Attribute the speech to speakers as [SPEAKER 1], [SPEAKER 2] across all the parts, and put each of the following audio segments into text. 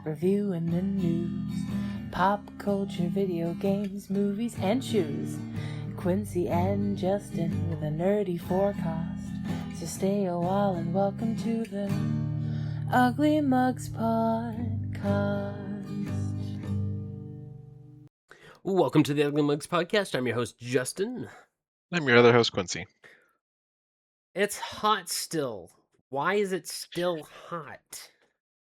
[SPEAKER 1] reviewing the news, pop culture, video games, movies, and shoes. Quincy and Justin with a nerdy forecast. So stay a while and welcome to the Ugly Mugs Podcast.
[SPEAKER 2] Welcome to the Ugly Mugs Podcast. I'm your host, Justin.
[SPEAKER 3] I'm your other host, Quincy.
[SPEAKER 2] It's hot still. Why is it still hot?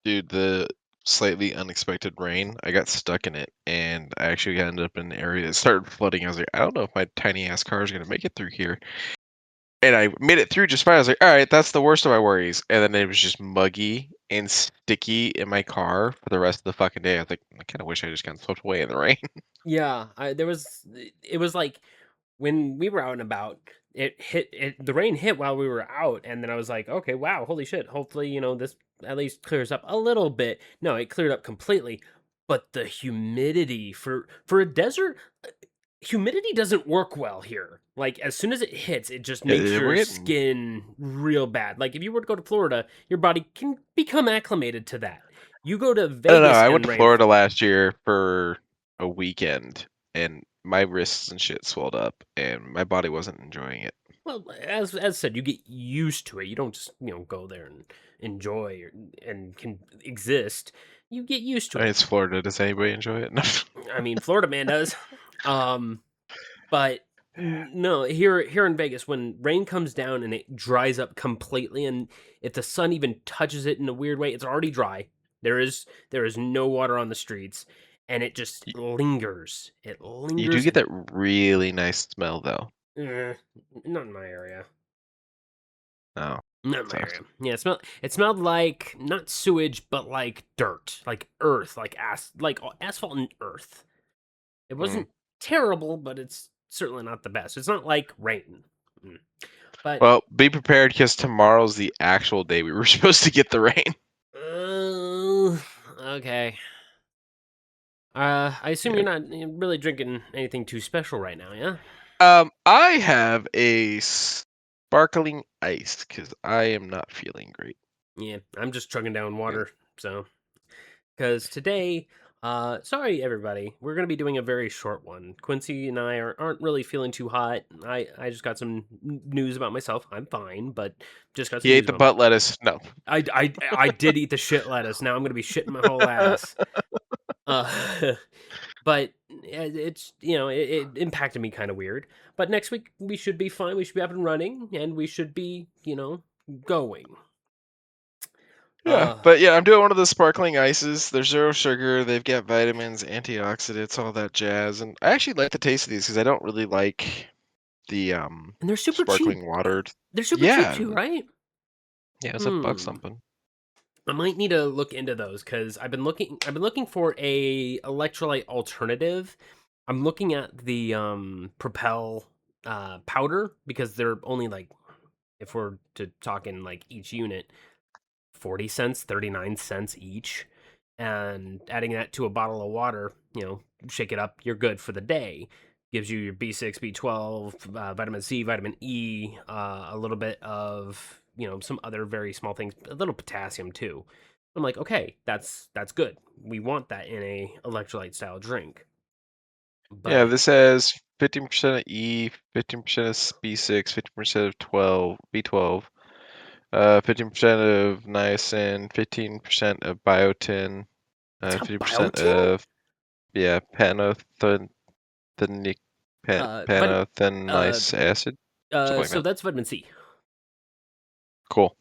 [SPEAKER 3] Dude, the slightly unexpected rain, I got stuck in it, and I actually ended up in an area that started flooding. I was like, I don't know if my tiny ass car is going to make it through here. And I made it through just fine. I was like, all right, that's the worst of my worries. And then it was just muggy and sticky in my car for the rest of the fucking day. I was like, I kind of wish I just got swept away in the rain.
[SPEAKER 2] Yeah, it was like when we were out and about, the rain hit while we were out, and then I was like, okay, wow, holy shit. Hopefully, this at least clears up a little bit. No, it cleared up completely. But the humidity for a desert, humidity doesn't work well here. Like, as soon as it hits, it just makes your skin real bad. Like, if you were to go to Florida, your body can become acclimated to that. You go to Vegas.
[SPEAKER 3] I don't know. I went to Florida last year for a weekend, and my wrists and shit swelled up, and my body wasn't enjoying it.
[SPEAKER 2] Well, as said, you get used to it. You don't just go there and enjoy and can exist. You get used to it.
[SPEAKER 3] It's Florida. Does anybody enjoy it? No.
[SPEAKER 2] I mean, Florida man does. But no, here in Vegas, when rain comes down and it dries up completely, and if the sun even touches it in a weird way, it's already dry. There is no water on the streets, and it just lingers. It lingers.
[SPEAKER 3] You do get that really nice smell, though.
[SPEAKER 2] Not in my area.
[SPEAKER 3] No.
[SPEAKER 2] Not in my area. Yeah, it smelled like not sewage, but like dirt, like earth, like asphalt and earth. It wasn't terrible, but it's certainly not the best. It's not like rain. But
[SPEAKER 3] well, be prepared because tomorrow's the actual day we were supposed to get the rain.
[SPEAKER 2] Okay. I assume you're not really drinking anything too special right now, yeah?
[SPEAKER 3] I have a sparkling ice because I am not feeling great.
[SPEAKER 2] Yeah, I'm just chugging down water, so. Because today, sorry everybody, we're going to be doing a very short one. Quincy and I aren't really feeling too hot. I just got some news about myself. I'm fine, but just got some
[SPEAKER 3] news. He ate the butt lettuce. No.
[SPEAKER 2] I did eat the shit lettuce. Now I'm going to be shitting my whole ass. But it's, it impacted me kind of weird. But next week, we should be fine. We should be up and running, and we should be, going.
[SPEAKER 3] Yeah, but yeah, I'm doing one of the sparkling ices. They're 0 sugar. They've got vitamins, antioxidants, all that jazz. And I actually like the taste of these because I don't really like the
[SPEAKER 2] and they're super
[SPEAKER 3] sparkling
[SPEAKER 2] cheap.
[SPEAKER 3] water.
[SPEAKER 2] They're super cheap too, right?
[SPEAKER 3] Yeah, it's $1 something.
[SPEAKER 2] I might need to look into those because I've been looking for a electrolyte alternative. I'm looking at the Propel powder because they're only like, if we're to talk in like each unit, 40 cents, 39 cents each. And adding that to a bottle of water, shake it up, you're good for the day. Gives you your B6, B12, vitamin C, vitamin E, a little bit of, some other very small things, a little potassium too. I'm like, okay, that's good. We want that in a electrolyte style drink.
[SPEAKER 3] But yeah, this has 15% of E, 15% of B6, 15% of B12. 15% of niacin, 15% of biotin, 50% of pantothenic acid.
[SPEAKER 2] So that's vitamin C.
[SPEAKER 3] Cool.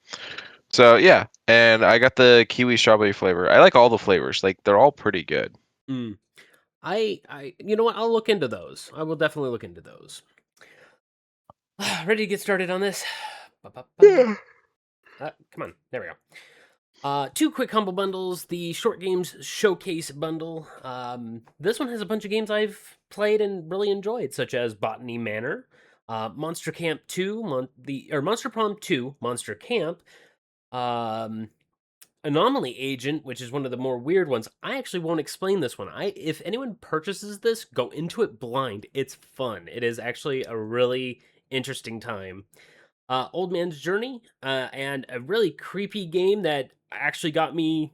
[SPEAKER 3] So yeah, and I got the kiwi strawberry flavor. I like all the flavors. Like they're all pretty good.
[SPEAKER 2] I you know what? I'll look into those. I will definitely look into those. Ready to get started on this?
[SPEAKER 3] Yeah.
[SPEAKER 2] Come on, there we go. 2 quick humble bundles. The Short Games Showcase bundle. This one has a bunch of games I've played and really enjoyed, such as Botany Manor, Monster Camp 2, Monster Prom 2, Monster Camp, Anomaly Agent, which is one of the more weird ones. I actually won't explain this one. If anyone purchases this, go into it blind. It's fun. It is actually a really interesting time. Old Man's Journey, and a really creepy game that actually got me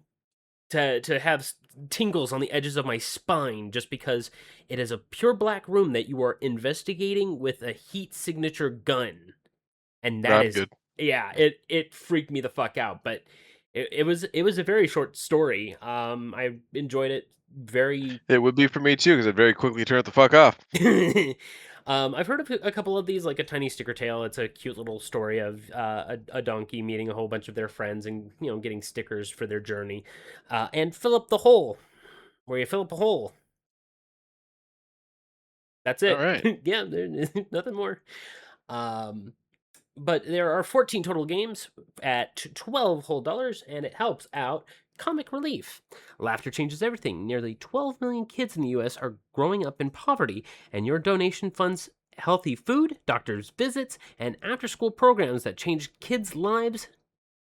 [SPEAKER 2] to have tingles on the edges of my spine just because it is a pure black room that you are investigating with a heat signature gun, and that
[SPEAKER 3] I'm
[SPEAKER 2] is
[SPEAKER 3] good.
[SPEAKER 2] yeah, it freaked me the fuck out, but it was a very short story. I enjoyed it very.
[SPEAKER 3] It would be for me too, because I'd very quickly turn it the fuck off.
[SPEAKER 2] I've heard of a couple of these, like A Tiny Sticker Tale. It's a cute little story of a donkey meeting a whole bunch of their friends and getting stickers for their journey. And Fill Up the Hole, where you fill up a hole. That's
[SPEAKER 3] All
[SPEAKER 2] it.
[SPEAKER 3] right.
[SPEAKER 2] Yeah, there's nothing more. Um, but there are 14 total games at 12 whole dollars, and it helps out Comic Relief. Laughter changes everything. Nearly 12 million kids in the U.S. are growing up in poverty, and your donation funds healthy food, doctors' visits, and after school programs that change kids' lives.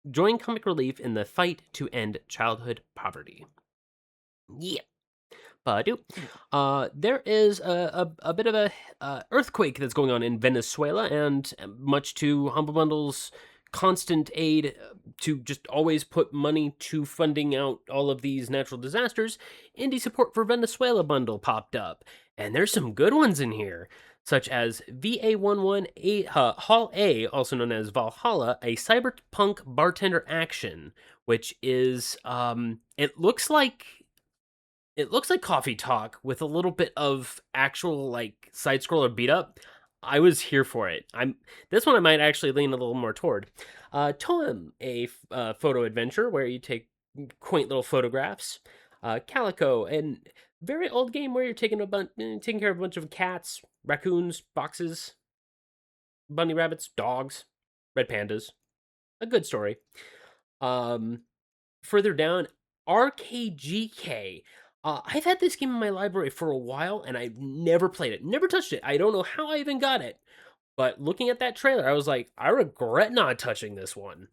[SPEAKER 2] Join Comic Relief in the fight to end childhood poverty. Yeah. Badu. There is a bit of a earthquake that's going on in Venezuela, and much to Humble Bundle's constant aid to just always put money to funding out all of these natural disasters, Indie Support for Venezuela bundle popped up, and there's some good ones in here, such as VA11 Hall A, also known as Valhalla, a cyberpunk bartender action, which is it looks like Coffee Talk with a little bit of actual like side scroller beat up. I was here for it. This one I might actually lean a little more toward. Toem, a photo adventure where you take quaint little photographs. Calico, a very old game where you're taking care of a bunch of cats, raccoons, foxes, bunny rabbits, dogs, red pandas. A good story. Further down, RKGK. I've had this game in my library for a while, and I've never played it, never touched it. I don't know how I even got it, but looking at that trailer, I was like, I regret not touching this one.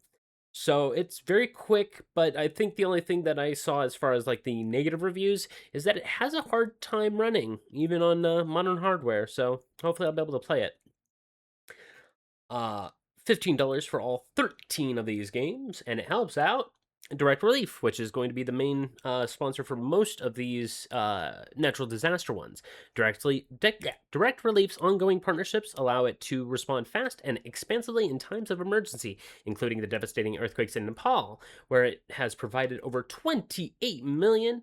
[SPEAKER 2] So it's very quick, but I think the only thing that I saw as far as like the negative reviews is that it has a hard time running, even on modern hardware. So hopefully I'll be able to play it. Uh, $15 for all 13 of these games, and it helps out Direct Relief, which is going to be the main sponsor for most of these natural disaster ones. Direct Relief's ongoing partnerships allow it to respond fast and expansively in times of emergency, including the devastating earthquakes in Nepal, where it has provided over 28 million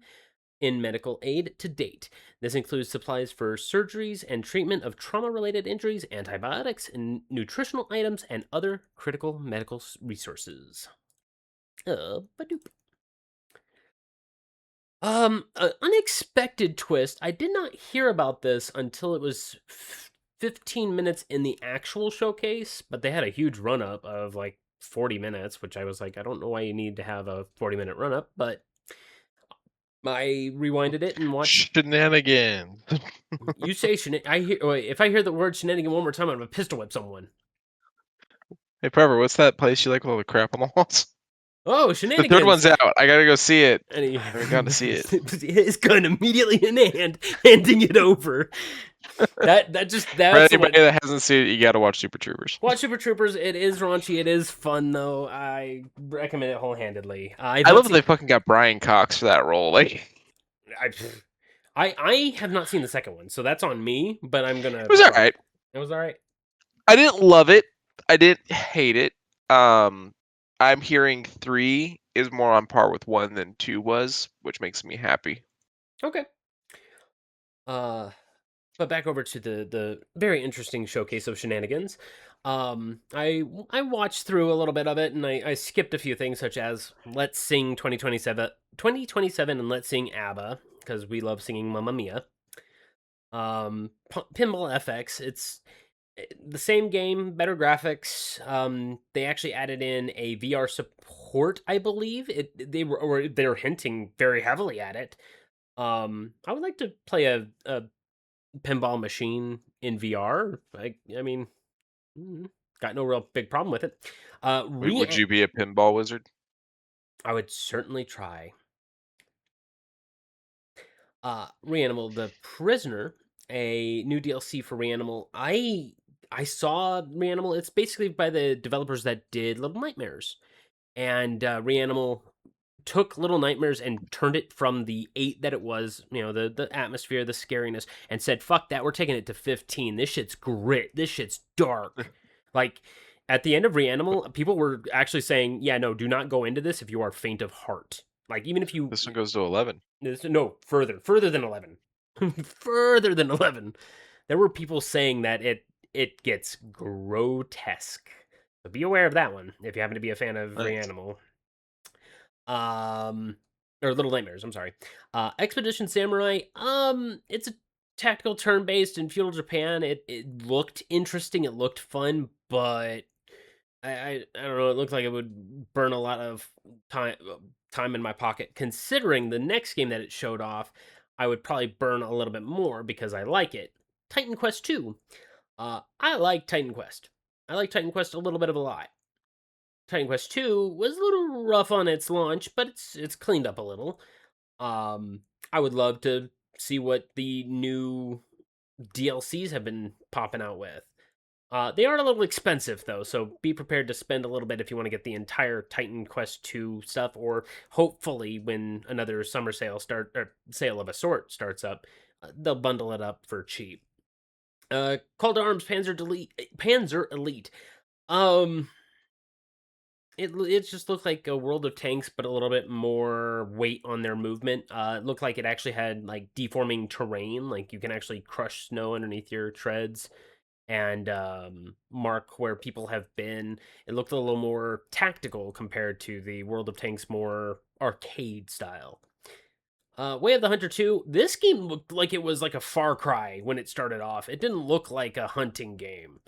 [SPEAKER 2] in medical aid to date. This includes supplies for surgeries and treatment of trauma-related injuries, antibiotics, and nutritional items, and other critical medical resources. Badoop. An unexpected twist. I did not hear about this until it was 15 minutes in the actual showcase, but they had a huge run-up of like 40 minutes, which I was like, I don't know why you need to have a 40-minute run-up, but I rewinded it and watched.
[SPEAKER 3] Shenanigans.
[SPEAKER 2] You say if I hear the word shenanigan one more time, I'm gonna pistol whip someone.
[SPEAKER 3] Hey, Trevor, what's that place you like with all the crap on the walls?
[SPEAKER 2] Oh,
[SPEAKER 3] The
[SPEAKER 2] shenanigans!
[SPEAKER 3] third one's out. I gotta go see it.
[SPEAKER 2] And
[SPEAKER 3] I haven't gone to see it.
[SPEAKER 2] His gun immediately in hand, handing it over. That's
[SPEAKER 3] For anybody that hasn't seen it, you gotta watch Super Troopers.
[SPEAKER 2] Watch Super Troopers. It is raunchy. It is fun though. I recommend it wholeheartedly.
[SPEAKER 3] I love that they fucking got Brian Cox for that role. Like,
[SPEAKER 2] I have not seen the second one, so that's on me. But I'm gonna.
[SPEAKER 3] it was alright.
[SPEAKER 2] It was alright.
[SPEAKER 3] I didn't love it. I didn't hate it. I'm hearing 3 is more on par with 1 than 2 was, which makes me happy.
[SPEAKER 2] Okay. But back over to the very interesting showcase of shenanigans. I watched through a little bit of it, and I skipped a few things such as Let's Sing 2027 and Let's Sing ABBA, because we love singing Mamma Mia. Pinball FX, it's the same game, better graphics. They actually added in a VR support, I believe. They're hinting very heavily at it. I would like to play a pinball machine in VR. I mean, got no real big problem with it.
[SPEAKER 3] Would you be a pinball wizard?
[SPEAKER 2] I would certainly try. Reanimal the Prisoner, a new DLC for Reanimal. I saw Reanimal. It's basically by the developers that did Little Nightmares, and Reanimal took Little Nightmares and turned it from the 8 that it was, the atmosphere, the scariness, and said, fuck that, we're taking it to 15. This shit's grit. This shit's dark. Like, at the end of Reanimal, people were actually saying, yeah, no, do not go into this if you are faint of heart. Like, even if you...
[SPEAKER 3] This one goes to 11.
[SPEAKER 2] No, further than 11. Further than 11. There were people saying that it gets grotesque. So be aware of that one if you happen to be a fan of Reanimal. Or Little Nightmares, I'm sorry. Expedition Samurai, it's a tactical turn-based in feudal Japan. It looked interesting, it looked fun, but I don't know, it looked like it would burn a lot of time in my pocket. Considering the next game that it showed off, I would probably burn a little bit more because I like it. Titan Quest 2. I like Titan Quest. I like Titan Quest a little bit of a lot. Titan Quest 2 was a little rough on its launch, but it's cleaned up a little. I would love to see what the new DLCs have been popping out with. They are a little expensive though, so be prepared to spend a little bit if you want to get the entire Titan Quest 2 stuff, or hopefully when another summer sale sale of a sort starts up, they'll bundle it up for cheap. Call to Arms Panzer Elite. It just looked like a World of Tanks, but a little bit more weight on their movement. It looked like it actually had like deforming terrain, like you can actually crush snow underneath your treads and mark where people have been. It looked a little more tactical compared to the World of Tanks more arcade style. Way of the Hunter 2, this game looked like it was like a Far Cry when it started off. It didn't look like a hunting game.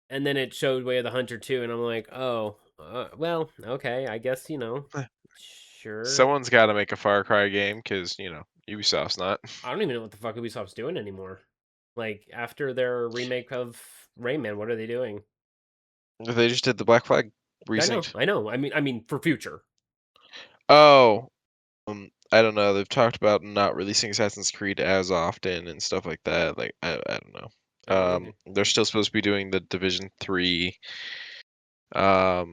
[SPEAKER 2] And then it showed Way of the Hunter 2, and I'm like, oh, well, okay, I guess, sure.
[SPEAKER 3] Someone's got to make a Far Cry game because, Ubisoft's not.
[SPEAKER 2] I don't even know what the fuck Ubisoft's doing anymore. Like, after their remake of Rayman, what are they doing?
[SPEAKER 3] They just did the Black Flag precinct.
[SPEAKER 2] I know. I mean, for future.
[SPEAKER 3] Oh, I don't know. They've talked about not releasing Assassin's Creed as often and stuff like that. Like, I don't know. They're still supposed to be doing the Division 3. Yeah, I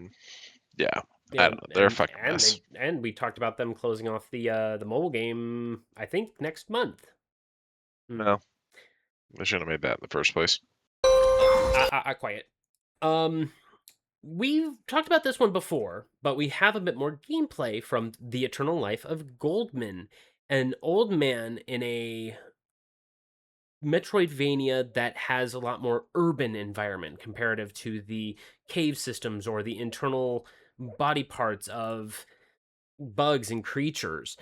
[SPEAKER 3] don't know. They're a fucking mess.
[SPEAKER 2] And we talked about them closing off the mobile game, I think, next month.
[SPEAKER 3] No. They shouldn't have made that in the first place.
[SPEAKER 2] Quiet. We've talked about this one before, but we have a bit more gameplay from The Eternal Life of Goldman, an old man in a Metroidvania that has a lot more urban environment comparative to the cave systems or the internal body parts of bugs and creatures.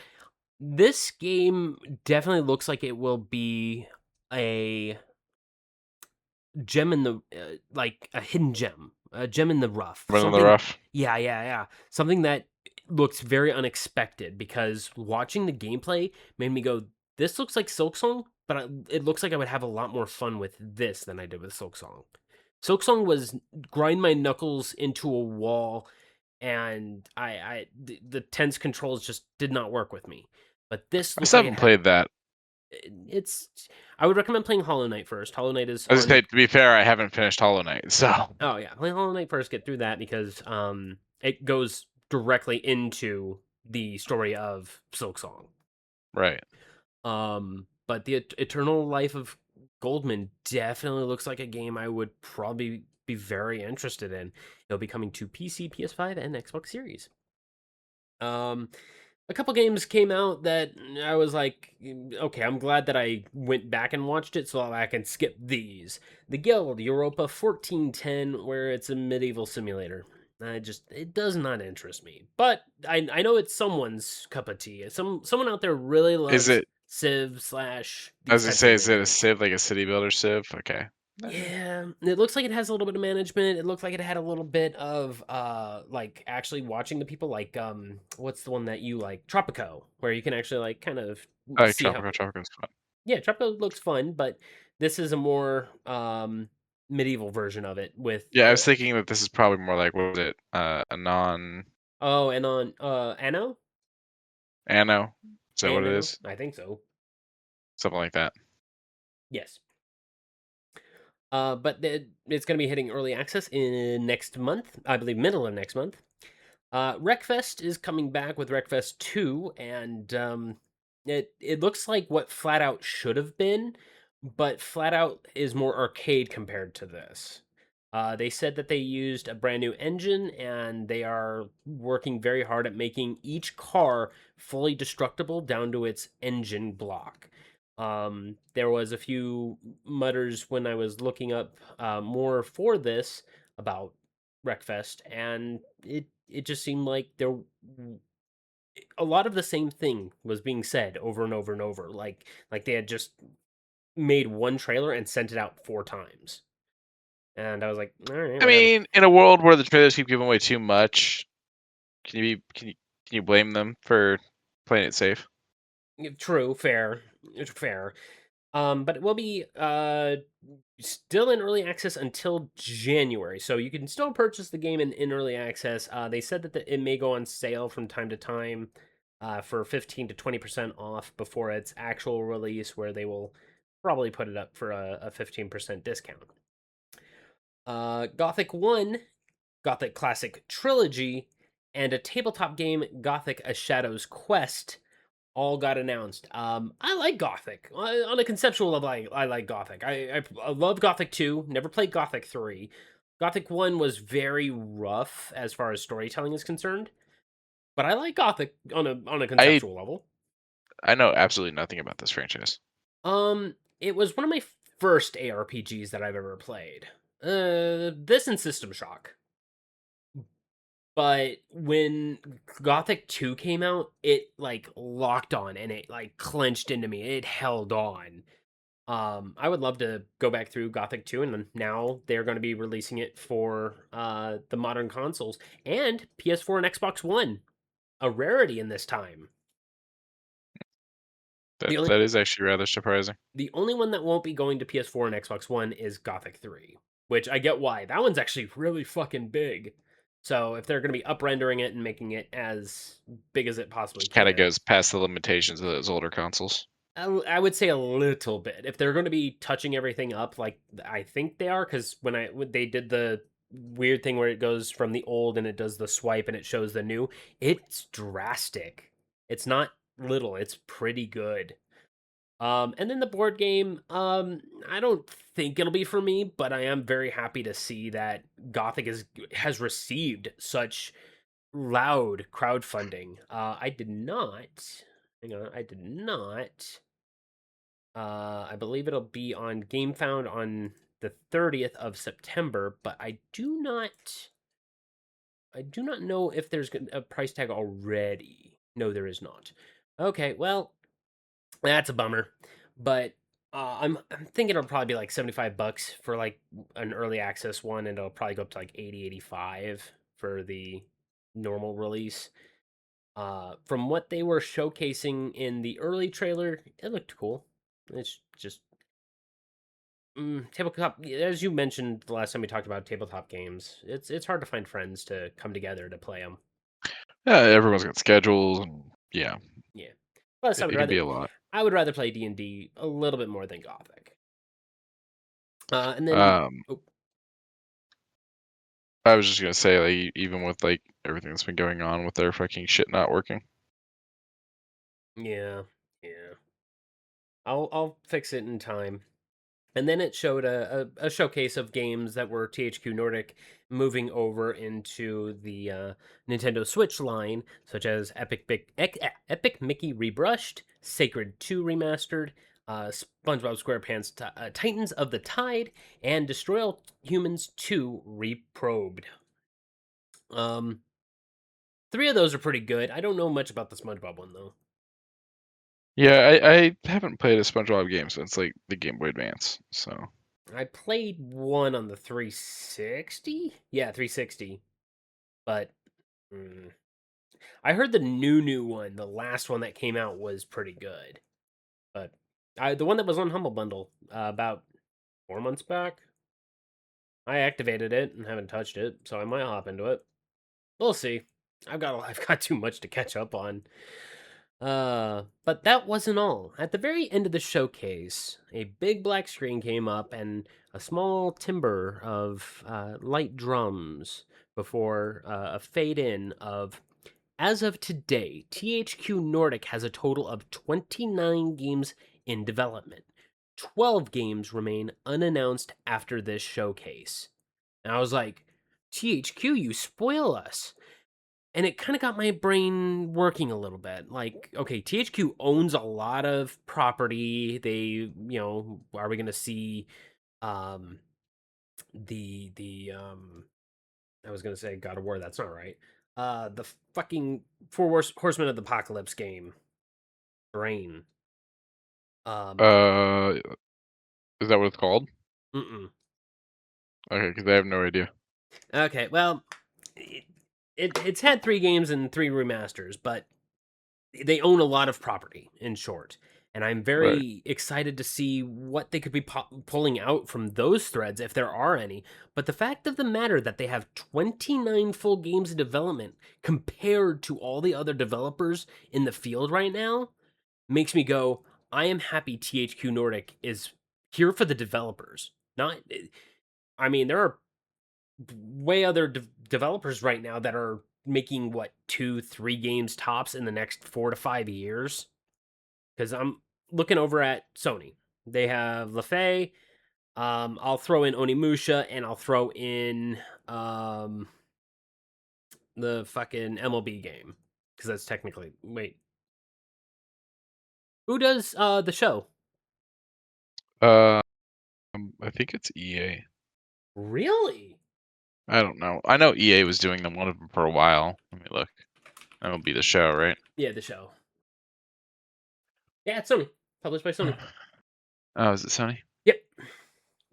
[SPEAKER 2] This game definitely looks like it will be a gem in the like a hidden gem, a gem in the rough.
[SPEAKER 3] In the rough.
[SPEAKER 2] Yeah. Something that looks very unexpected, because watching the gameplay made me go, this looks like Silksong, but it looks like I would have a lot more fun with this than I did with Silksong. Silksong was grind my knuckles into a wall, and the tense controls just did not work with me. But this,
[SPEAKER 3] I still haven't played that.
[SPEAKER 2] I would recommend playing Hollow Knight first. Hollow Knight is...
[SPEAKER 3] As I say, to be fair, I haven't finished Hollow Knight, so...
[SPEAKER 2] Oh, yeah. Play Hollow Knight first, get through that, because it goes directly into the story of Silksong.
[SPEAKER 3] Right.
[SPEAKER 2] But the Eternal Life of Goldman definitely looks like a game I would probably be very interested in. It'll be coming to PC, PS5, and Xbox Series. A couple games came out that I was like, okay, I'm glad that I went back and watched it so I can skip these. The Guild Europa 1410, where it's a medieval simulator. It does not interest me. But I know it's someone's cup of tea. Someone out there really loves Civ /
[SPEAKER 3] I was gonna say, is it a Civ, like a city builder Civ? Okay.
[SPEAKER 2] Yeah, it looks like it has a little bit of management. It looked like it had a little bit of like actually watching the people, like what's the one that you like, Tropico, where you can actually like kind of see
[SPEAKER 3] Tropico's fun.
[SPEAKER 2] Yeah, Tropico looks fun, but this is a more medieval version of it with...
[SPEAKER 3] Yeah, I was thinking that this is probably more like, what was it? Anon.
[SPEAKER 2] Oh, Anon, Anno?
[SPEAKER 3] Anno? Is that what it is?
[SPEAKER 2] I think so.
[SPEAKER 3] Something like that.
[SPEAKER 2] Yes. But it's going to be hitting early access in next month, I believe middle of next month. Wreckfest is coming back with Wreckfest 2, and it looks like what Flat Out should have been, but Flat Out is more arcade compared to this. They said that they used a brand new engine, and they are working very hard at making each car fully destructible down to its engine block. There was a few mutters when I was looking up more for this about Wreckfest, and it just seemed like there a lot of the same thing was being said over and over and over. Like they had just made one trailer and sent it out 4 times, and I was like, all right,
[SPEAKER 3] I
[SPEAKER 2] whatever.
[SPEAKER 3] mean, in a world where the trailers keep giving away too much, can you blame them for playing it safe?
[SPEAKER 2] True, fair, it's fair. But it will be still in early access until January, so you can still purchase the game in early access. They said that it may go on sale from time to time for 15 to 20% off before its actual release, where they will probably put it up for a 15% discount. Gothic 1, Gothic Classic Trilogy, and a tabletop game, Gothic A Shadow's Quest, all got announced. I like Gothic on a conceptual level. I like Gothic. I love Gothic 2. Never played Gothic 3. Gothic 1 was very rough as far as storytelling is concerned, but I like Gothic on a
[SPEAKER 3] I
[SPEAKER 2] conceptual level.
[SPEAKER 3] I know absolutely nothing about this franchise.
[SPEAKER 2] It was one of my first ARPGs that I've ever played. This and System Shock. But when Gothic 2 came out, it like locked on and it like clenched into me. It held on. I would love to go back through Gothic 2, and then now they're going to be releasing it for the modern consoles and PS4 and Xbox One. A rarity in this time. The only
[SPEAKER 3] That is actually rather surprising.
[SPEAKER 2] the only one that won't be going to PS4 and Xbox One is Gothic 3, which I get why. That one's actually really fucking big. So if they're going to be up-rendering it and making it as big as it possibly
[SPEAKER 3] Kind of
[SPEAKER 2] can,
[SPEAKER 3] goes past the limitations of those older consoles.
[SPEAKER 2] I would say a little bit. If they're going to be touching everything up, like I think they are, because when they did the weird thing where it goes from the old and it does the swipe and it shows the new, it's drastic. It's not little. It's pretty good. And then the board game, I don't think it'll be for me, but I am very happy to see that Gothic has received such loud crowdfunding. I did not. Hang on, I did not. I believe it'll be on GameFound on the 30th of September, but I do not. I do not know if there's a price tag already. No, there is not. Okay, well, that's a bummer. But I'm thinking it'll probably be like $75 for like an early access one, and it'll probably go up to like 80, 85 for the normal release. From what they were showcasing in the early trailer, it looked cool. It's just tabletop, as you mentioned the last time we talked about tabletop games. It's hard to find friends to come together to play them.
[SPEAKER 3] Yeah, everyone's got schedules, and yeah,
[SPEAKER 2] Yeah. Plus,
[SPEAKER 3] it can be a lot.
[SPEAKER 2] I would rather play D&D a little bit more than Gothic. And then
[SPEAKER 3] Um,
[SPEAKER 2] oh,
[SPEAKER 3] I was just gonna say, like, even with like everything that's been going on with their fucking shit not working.
[SPEAKER 2] yeah, yeah. I'll fix it in time. And then it showed a showcase of games that were THQ Nordic moving over into the Nintendo Switch line, such as Epic Mickey Rebrushed, Sacred 2 Remastered, SpongeBob SquarePants Titans of the Tide, and Destroy All Humans 2 Reprobed. Um, 3 of those are pretty good. I don't know much about the SpongeBob one, though.
[SPEAKER 3] Yeah, I haven't played a SpongeBob game since like the Game Boy Advance, so
[SPEAKER 2] I played one on the 360? Yeah, 360. But mm, I heard the new one, the last one that came out, was pretty good. But the one that was on Humble Bundle about 4 months back, I activated it and haven't touched it, so I might hop into it. We'll see. I've got too much to catch up on. But that wasn't all. At the very end of the showcase, a big black screen came up and a small timbre of light drums before a fade in of, as of today, THQ Nordic has a total of 29 games in development. 12 games remain unannounced after this showcase. And I was like, THQ, you spoil us. And it kind of got my brain working a little bit. Like, okay, THQ owns a lot of property. They, are we going to see um the I was going to say God of War, that's not right. The fucking Horsemen of the Apocalypse game. Brain.
[SPEAKER 3] Uh, is that what it's called?
[SPEAKER 2] Mm-mm.
[SPEAKER 3] Okay, because I have no idea.
[SPEAKER 2] Okay, well, it's had 3 games and 3 remasters, but they own a lot of property, in short. And I'm
[SPEAKER 3] Right.
[SPEAKER 2] very excited to see what they could be pulling out from those threads, if there are any. But the fact of the matter that they have 29 full games in development compared to all the other developers in the field right now makes me go, I am happy THQ Nordic is here for the developers. Not, I mean, there are way other developers right now that are making what 2-3 games tops in the next 4 to 5 years. Because I'm looking over at Sony. They have LaFay. I'll throw in Onimusha, and I'll throw in the fucking MLB game, because that's technically, wait, who does the show?
[SPEAKER 3] I think it's EA.
[SPEAKER 2] Really?
[SPEAKER 3] I don't know. I know EA was doing one of them for a while. Let me look. That'll be the show, right?
[SPEAKER 2] Yeah, the show. Yeah, it's Sony. Published by Sony.
[SPEAKER 3] Oh, is it Sony?
[SPEAKER 2] Yep.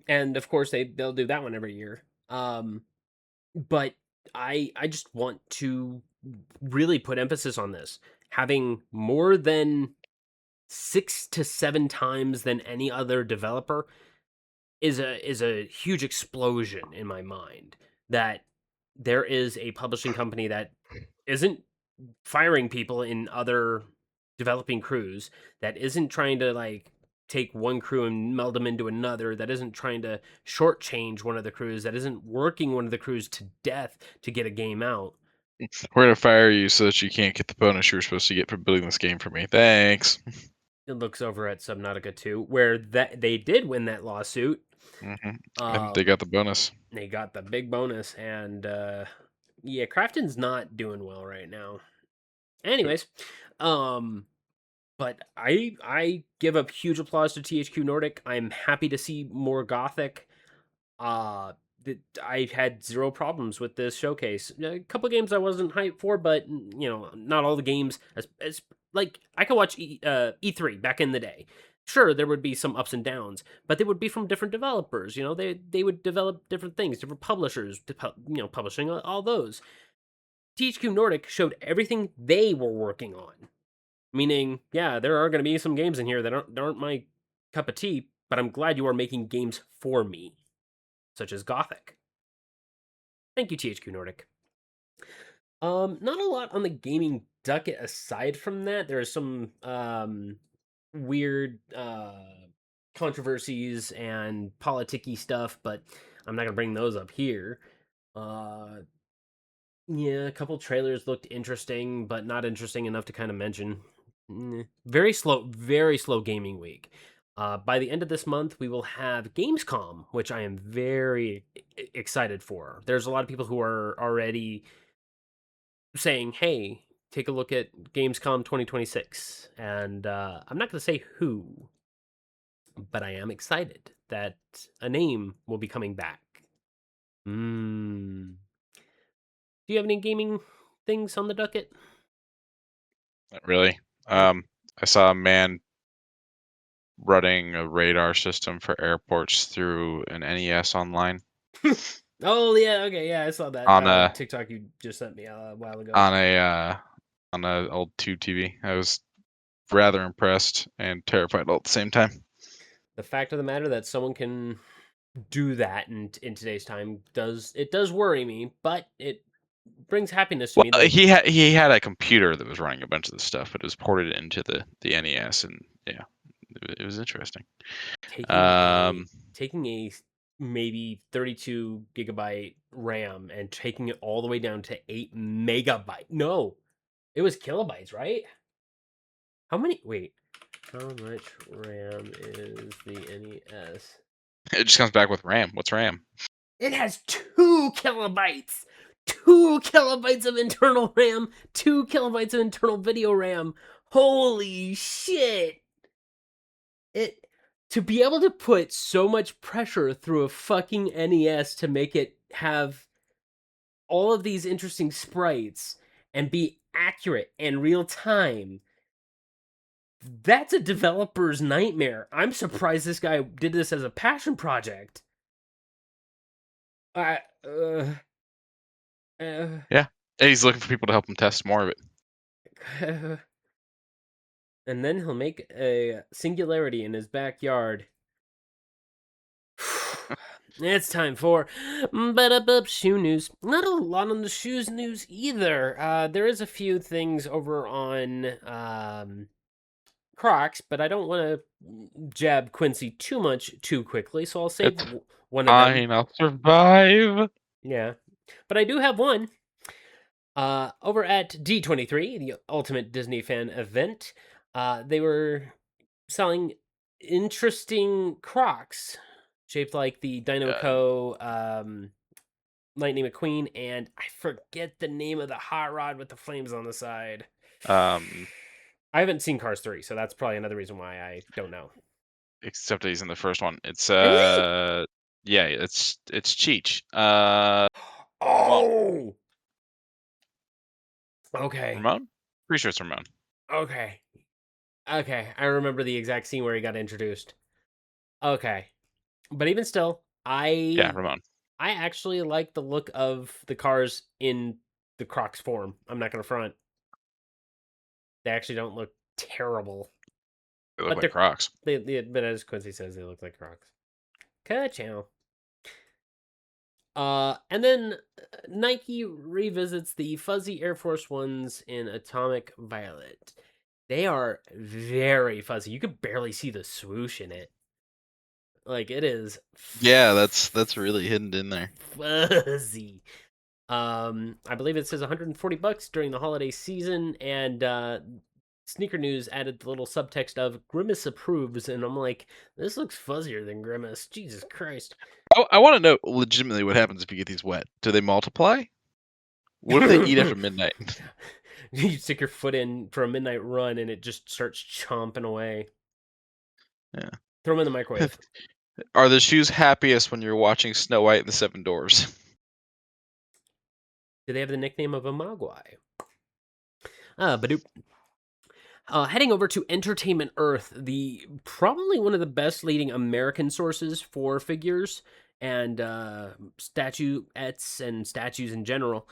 [SPEAKER 2] And of course they'll do that one every year. But I just want to really put emphasis on this. Having more than 6 to 7 times than any other developer is a huge explosion in my mind. That there is a publishing company that isn't firing people in other developing crews, that isn't trying to like take one crew and meld them into another, that isn't trying to shortchange one of the crews, that isn't working one of the crews to death to get a game out.
[SPEAKER 3] We're gonna fire you so that you can't get the bonus you were supposed to get for building this game for me. Thanks.
[SPEAKER 2] It looks over at Subnautica 2, where that they did win that lawsuit.
[SPEAKER 3] And they got the bonus.
[SPEAKER 2] They got the big bonus, and yeah, Crafton's not doing well right now. Anyways, but I give a huge applause to THQ Nordic. I'm happy to see more Gothic. I had 0 problems with this showcase. A couple games I wasn't hyped for, but not all the games. As like I could watch E3 back in the day. Sure, there would be some ups and downs, but they would be from different developers. They would develop different things, different publishers. Publishing all those. THQ Nordic showed everything they were working on. Meaning, yeah, there are going to be some games in here that aren't my cup of tea, but I'm glad you are making games for me, such as Gothic. Thank you, THQ Nordic. Not a lot on the gaming docket aside from that. There are some weird controversies and politicky stuff, but I'm not gonna bring those up here. Yeah, a couple trailers looked interesting, but not interesting enough to kind of mention. Very slow gaming week. By the end of this month, we will have Gamescom, which I am very excited for. There's a lot of people who are already saying, hey, take a look at Gamescom 2026. And I'm not going to say who, but I am excited that a name will be coming back. Do you have any gaming things on the docket?
[SPEAKER 3] Not really. I saw a man running a radar system for airports through an NES online.
[SPEAKER 2] Oh yeah, okay, yeah, I saw that
[SPEAKER 3] On a
[SPEAKER 2] TikTok you just sent me a while ago.
[SPEAKER 3] on a old tube TV. I was rather impressed and terrified all at the same time.
[SPEAKER 2] The fact of the matter that someone can do that in today's time does worry me, but it brings happiness to me. That
[SPEAKER 3] He had a computer that was running a bunch of the stuff, but it was ported into the NES, and yeah, it was interesting.
[SPEAKER 2] taking a maybe 32 gigabyte RAM and taking it all the way down to 8 megabyte. No, it was kilobytes, right? How many? Wait, how much RAM is the NES?
[SPEAKER 4] It just comes back with RAM. What's RAM?
[SPEAKER 2] It has 2 kilobytes. 2 kilobytes of internal RAM. 2 kilobytes of internal video RAM. Holy shit! It to be able to put so much pressure through a fucking NES to make it have all of these interesting sprites and be accurate and real time. That's a developer's nightmare. I'm surprised this guy did this as a passion project. Uh,
[SPEAKER 4] Yeah. He's looking for people to help him test more of it.
[SPEAKER 2] and then he'll make a singularity in his backyard. It's time for shoe news. Not a lot on the shoes news either. There is a few things over on Crocs, but I don't want to jab Quincy too much too quickly, so I'll save
[SPEAKER 4] It's
[SPEAKER 2] one of them.
[SPEAKER 4] fine, I'll survive.
[SPEAKER 2] Yeah, but I do have one. Over at D23, the Ultimate Disney Fan event, they were selling interesting Crocs shaped like the Dinoco, Lightning McQueen, and I forget the name of the hot rod with the flames on the side. I haven't seen Cars 3, so that's probably another reason why I don't know.
[SPEAKER 4] Except that he's in the first one. It's
[SPEAKER 2] Really?
[SPEAKER 4] yeah, it's Cheech.
[SPEAKER 2] Oh. Okay.
[SPEAKER 4] Ramon? Pretty sure it's Ramon.
[SPEAKER 2] Okay. Okay. I remember the exact scene where he got introduced. Okay. But even still,
[SPEAKER 4] Yeah, Ramon.
[SPEAKER 2] I actually like the look of the cars in the Crocs form. I'm not gonna front. They actually don't look terrible.
[SPEAKER 4] They look
[SPEAKER 2] But
[SPEAKER 4] like Crocs.
[SPEAKER 2] But as Quincy says, they look like Crocs. Ka-chow. And then Nike revisits the fuzzy Air Force Ones in Atomic Violet. They are very fuzzy. You can barely see the swoosh in it. Like it is.
[SPEAKER 3] Yeah, that's really hidden in there.
[SPEAKER 2] Fuzzy. I believe it says $140 during the holiday season, and Sneaker News added the little subtext of Grimace approves, and I'm like, this looks fuzzier than Grimace. Jesus Christ.
[SPEAKER 3] I want to know legitimately what happens if you get these wet. Do they multiply? What if they eat after midnight?
[SPEAKER 2] You stick your foot in for a midnight run, and it just starts chomping away.
[SPEAKER 3] Yeah.
[SPEAKER 2] Throw them in the microwave.
[SPEAKER 3] Are the shoes happiest when you're watching Snow White and the Seven Dwarfs?
[SPEAKER 2] Do they have the nickname of a Mogwai? Badoop. Heading over to Entertainment Earth, the probably one of the best leading American sources for figures and statuettes and statues in general.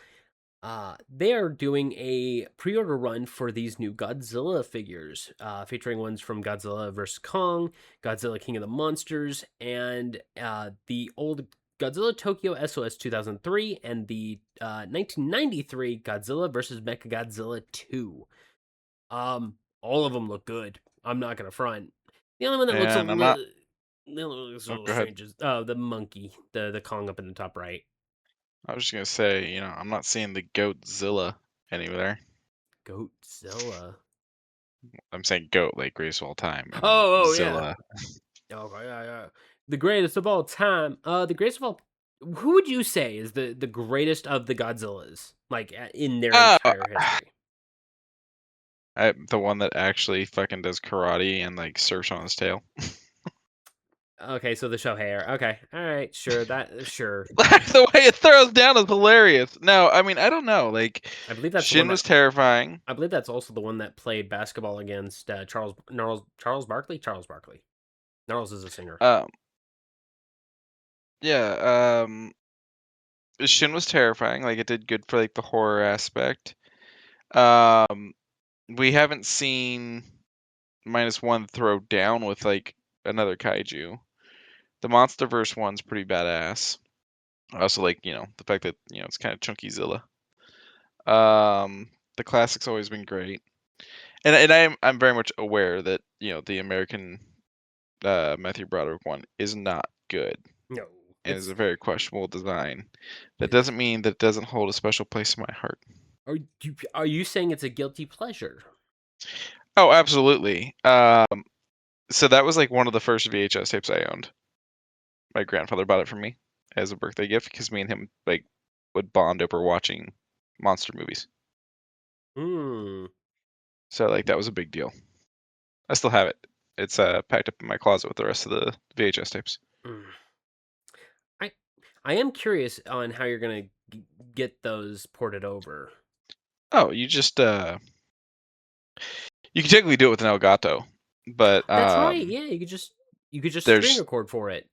[SPEAKER 2] They are doing a pre-order run for these new Godzilla figures, featuring ones from Godzilla vs. Kong, Godzilla King of the Monsters, and the old Godzilla Tokyo SOS 2003, and the 1993 Godzilla vs. Mechagodzilla 2. All of them look good. I'm not gonna front. The only one that looks a
[SPEAKER 3] And I'm not.
[SPEAKER 2] little, the only one that looks a
[SPEAKER 3] Oh,
[SPEAKER 2] little
[SPEAKER 3] go ahead.
[SPEAKER 2] strange is the monkey, the Kong up in the top right.
[SPEAKER 3] I was just gonna say, I'm not seeing the Goatzilla anywhere.
[SPEAKER 2] Goatzilla.
[SPEAKER 3] I'm saying goat, like greatest of all time. And
[SPEAKER 2] Oh,
[SPEAKER 3] Zilla.
[SPEAKER 2] yeah. Oh, yeah. The greatest of all time. The greatest of all. Who would you say is the greatest of the Godzillas, like in their
[SPEAKER 3] Oh,
[SPEAKER 2] entire history?
[SPEAKER 3] the one that actually fucking does karate and like surfs on his tail.
[SPEAKER 2] Okay, so the Shohei. Okay, all right, sure. Sure.
[SPEAKER 3] The way it throws down is hilarious. No, I mean I don't know. Like
[SPEAKER 2] I believe that's the
[SPEAKER 3] Shin
[SPEAKER 2] one
[SPEAKER 3] was
[SPEAKER 2] that.
[SPEAKER 3] terrifying.
[SPEAKER 2] I believe that's also the one that played basketball against Charles Barkley. Charles Barkley. Gnarls is a singer.
[SPEAKER 3] Yeah. Shin was terrifying. Like it did good for like the horror aspect. We haven't seen -1 throw down with like another kaiju. The MonsterVerse one's pretty badass. I also like, the fact that, it's kind of chunky Zilla. The classic's always been great. And I'm very much aware that, the American Matthew Broderick one is not good.
[SPEAKER 2] No.
[SPEAKER 3] and is
[SPEAKER 2] It's
[SPEAKER 3] a very questionable design. That
[SPEAKER 2] It-
[SPEAKER 3] doesn't mean that it doesn't hold a special place in my heart.
[SPEAKER 2] are you saying it's a guilty pleasure?
[SPEAKER 3] Oh, absolutely. So that was like one of the first VHS tapes I owned. My grandfather bought it for me as a birthday gift because me and him like would bond over watching monster movies.
[SPEAKER 2] Hmm.
[SPEAKER 3] So like that was a big deal. I still have it. It's packed up in my closet with the rest of the VHS tapes.
[SPEAKER 2] Mm. I am curious on how you're gonna get those ported over.
[SPEAKER 3] Oh, you just you can technically do it with an Elgato, but
[SPEAKER 2] That's right. Yeah, you could just string
[SPEAKER 3] there's
[SPEAKER 2] record for it.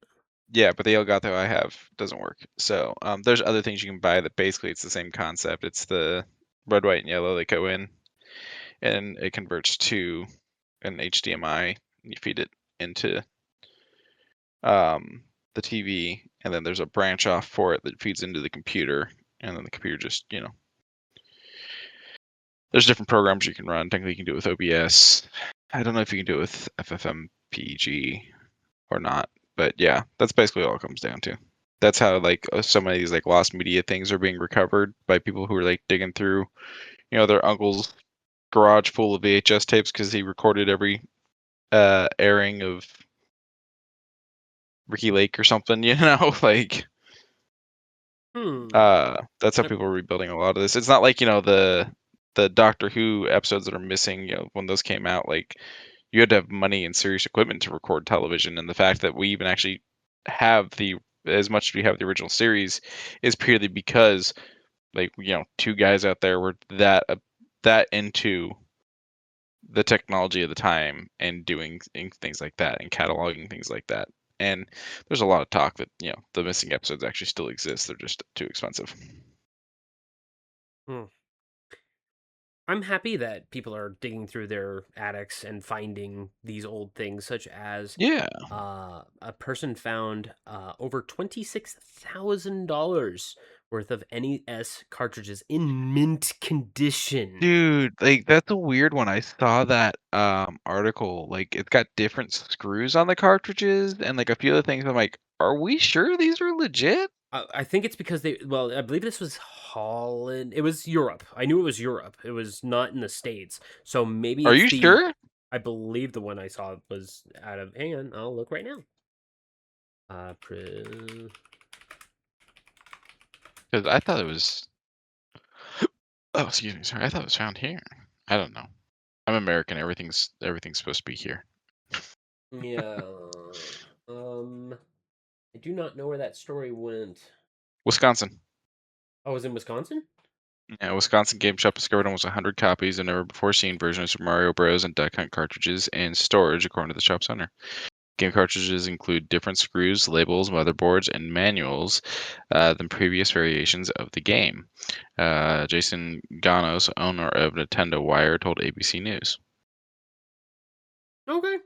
[SPEAKER 3] yeah, but the Elgato I have doesn't work. So there's other things you can buy that basically it's the same concept. It's the red, white, and yellow that go in, and it converts to an HDMI. You feed it into the TV, and then there's a branch off for it that feeds into the computer, and then the computer just there's different programs you can run. Technically, you can do it with OBS. I don't know if you can do it with FFmpeg or not, but yeah, that's basically all it comes down to. That's how like some of these like lost media things are being recovered by people who are like digging through, their uncle's garage full of VHS tapes because he recorded every airing of Ricky Lake or something, like
[SPEAKER 2] Hmm.
[SPEAKER 3] that's how people are rebuilding a lot of this. It's not like, the Doctor Who episodes that are missing, when those came out, like you had to have money and serious equipment to record television, and the fact that we even actually have as much as we have the original series is purely because like two guys out there were that into the technology of the time and doing things like that and cataloging things like that. And there's a lot of talk that the missing episodes actually still exist. They're just too expensive.
[SPEAKER 2] Hmm. I'm happy that people are digging through their attics and finding these old things, such as
[SPEAKER 3] Yeah,
[SPEAKER 2] a person found over $26,000 worth of NES cartridges in mint condition.
[SPEAKER 3] dude, like that's a weird one. I saw that article. Like it's got different screws on the cartridges and like a few other things. I'm like, are we sure these are legit?
[SPEAKER 2] I think it's because well, I believe this was Holland. It was Europe. I knew it was Europe. It was not in the States. So maybe
[SPEAKER 3] Are
[SPEAKER 2] it's
[SPEAKER 3] you sure?
[SPEAKER 2] I believe the one I saw was out of. Hang on, I'll look right now.
[SPEAKER 3] Because I thought it was. Oh, excuse me. Sorry, I thought it was found here. I don't know. I'm American. Everything's supposed to be here.
[SPEAKER 2] Yeah. I do not know where that story went.
[SPEAKER 3] Wisconsin.
[SPEAKER 2] Oh, it was in Wisconsin?
[SPEAKER 3] Yeah, Wisconsin Game Shop discovered almost 100 copies of never before seen versions of Super Mario Bros. And Duck Hunt cartridges in storage, according to the shop's owner. Game cartridges include different screws, labels, motherboards, and manuals than previous variations of the game. Jason Ganos, owner of Nintendo Wire, told ABC News.
[SPEAKER 2] Okay.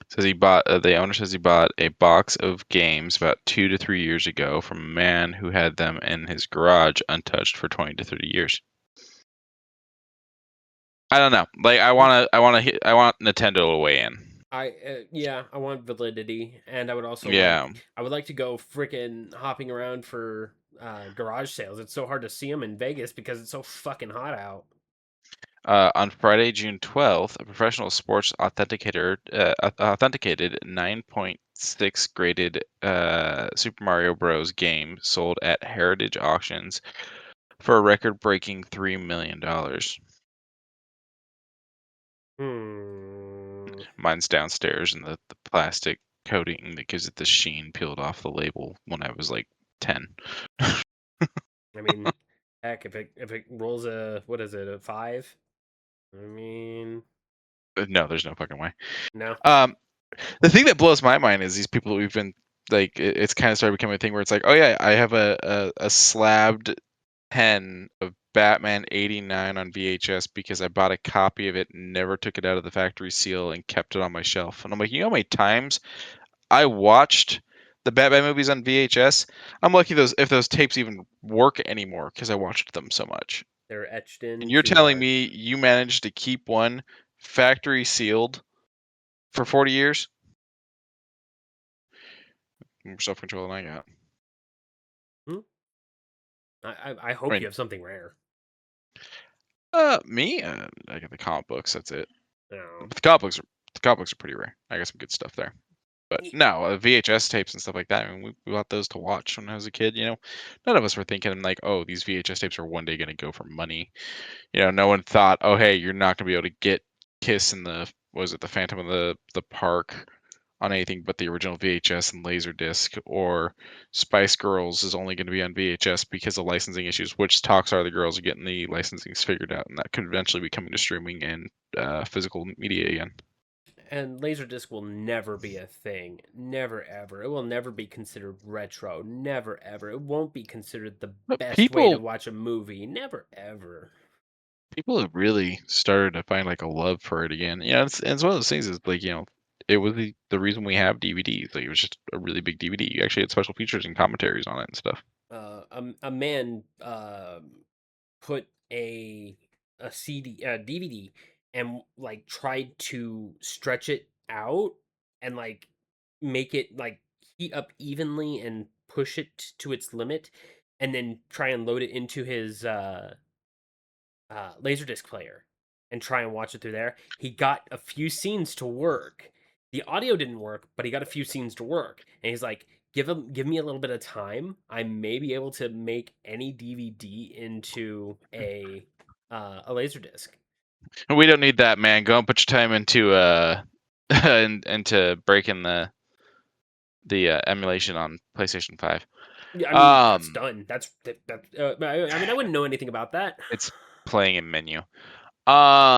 [SPEAKER 3] Says the owner says he bought a box of games about 2 to 3 years ago from a man who had them in his garage untouched for 20 to 30 years. I don't know. Like I want Nintendo to weigh in.
[SPEAKER 2] Yeah, I want validity, and I would also
[SPEAKER 3] Yeah.
[SPEAKER 2] I would like to go freaking hopping around for garage sales. It's so hard to see them in Vegas because it's so fucking hot out.
[SPEAKER 3] On Friday, June 12th, a professional sports authenticator authenticated 9.6 graded Super Mario Bros. Game sold at Heritage Auctions for a record-breaking $3 million. Mine's downstairs, and the plastic coating that gives it the sheen peeled off the label when I was like 10.
[SPEAKER 2] I mean, heck, if it rolls what is it, a 5? I mean,
[SPEAKER 3] No, there's no fucking way.
[SPEAKER 2] no.
[SPEAKER 3] The thing that blows my mind is these people that we've been like, it's kind of started becoming a thing where it's like, oh yeah, I have a slabbed pen of Batman '89 on VHS because I bought a copy of it and never took it out of the factory seal and kept it on my shelf. And I'm like, you know how many times I watched the Batman movies on VHS? I'm lucky if those tapes even work anymore because I watched them so much.
[SPEAKER 2] They're etched
[SPEAKER 3] And you're
[SPEAKER 2] into
[SPEAKER 3] telling
[SPEAKER 2] our
[SPEAKER 3] me you managed to keep one factory sealed for 40 years? more self-control than I got.
[SPEAKER 2] I
[SPEAKER 3] I
[SPEAKER 2] hope
[SPEAKER 3] mean,
[SPEAKER 2] you have something rare.
[SPEAKER 3] me, I got the comic books. That's it.
[SPEAKER 2] No.
[SPEAKER 3] But the comic books are pretty rare. I got some good stuff there. But no, VHS tapes and stuff like that. I mean, we bought those to watch when I was a kid. You know, none of us were thinking like, oh, these VHS tapes are one day going to go for money. You know, no one thought, oh, hey, you're not going to be able to get Kiss in the the Phantom of the Park on anything but the original VHS and Laserdisc, or Spice Girls is only going to be on VHS because of licensing issues. Which talks are the girls are getting the licensings figured out, and that could eventually be coming to streaming and physical media again.
[SPEAKER 2] And Laserdisc will never be a thing. Never ever. It will never be considered retro. Never ever. It won't be considered the
[SPEAKER 3] But
[SPEAKER 2] best way to watch a movie. Never ever.
[SPEAKER 3] people have really started to find like a love for it again. You know, it's one of those things. Is like, you know, it was the reason we have DVDs. Like, it was just a really big DVD. You actually had special features and commentaries on it and stuff.
[SPEAKER 2] A man put a DVD and like tried to stretch it out and like make it like heat up evenly and push it to its limit, and then try and load it into his Laserdisc player and try and watch it through there. He got a few scenes to work. The audio didn't work, but he got a few scenes to work. And he's like, give me a little bit of time. I may be able to make any DVD into a Laserdisc.
[SPEAKER 4] We don't need that, man. Go and put your time into into breaking the emulation on PlayStation 5.
[SPEAKER 2] Yeah, I mean that's done. I mean I wouldn't know anything about that.
[SPEAKER 4] It's playing in menu. My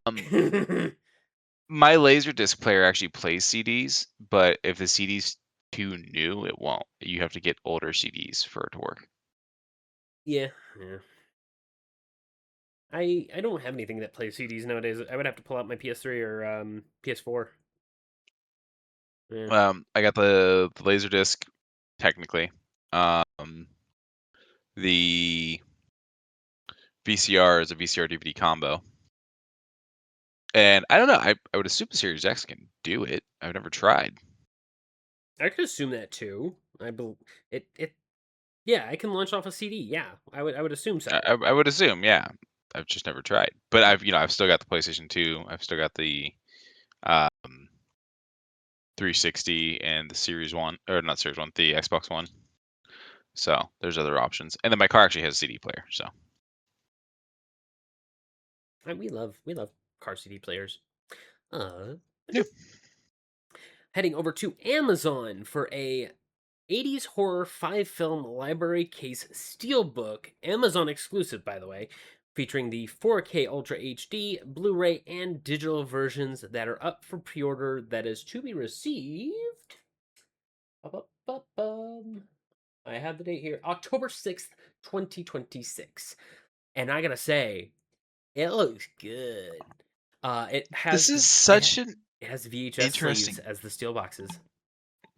[SPEAKER 4] Laserdisc player actually plays CDs, but if the CD's too new, it won't. You have to get older CDs for it to work.
[SPEAKER 2] Yeah. I don't have anything that plays CDs nowadays. I would have to pull out my PS3 or PS4. Yeah.
[SPEAKER 4] I got the Laserdisc, technically. The VCR is a VCR DVD combo. And I don't know. I would assume the Series X can do it. I've never tried.
[SPEAKER 2] I could assume that too. I believe it. Yeah, I can launch off a CD. Yeah, I would assume so.
[SPEAKER 4] I would assume, yeah. I've just never tried. But I've still got the PlayStation 2. I've still got the 360 and the Series 1, or not Series 1, the Xbox One. So there's other options. And then my car actually has a CD player, so.
[SPEAKER 2] We love car CD players.
[SPEAKER 4] Yeah.
[SPEAKER 2] Heading over to Amazon for a 80s horror 5-film library case steelbook, Amazon exclusive, by the way, featuring the 4K Ultra HD, Blu-ray, and digital versions that are up for pre-order. That is to be received. I have the date here, October 6th, 2026. And I gotta say, it looks good. It has
[SPEAKER 3] This is such an
[SPEAKER 2] it has VHS
[SPEAKER 3] interesting.
[SPEAKER 2] sleeves as the steel boxes.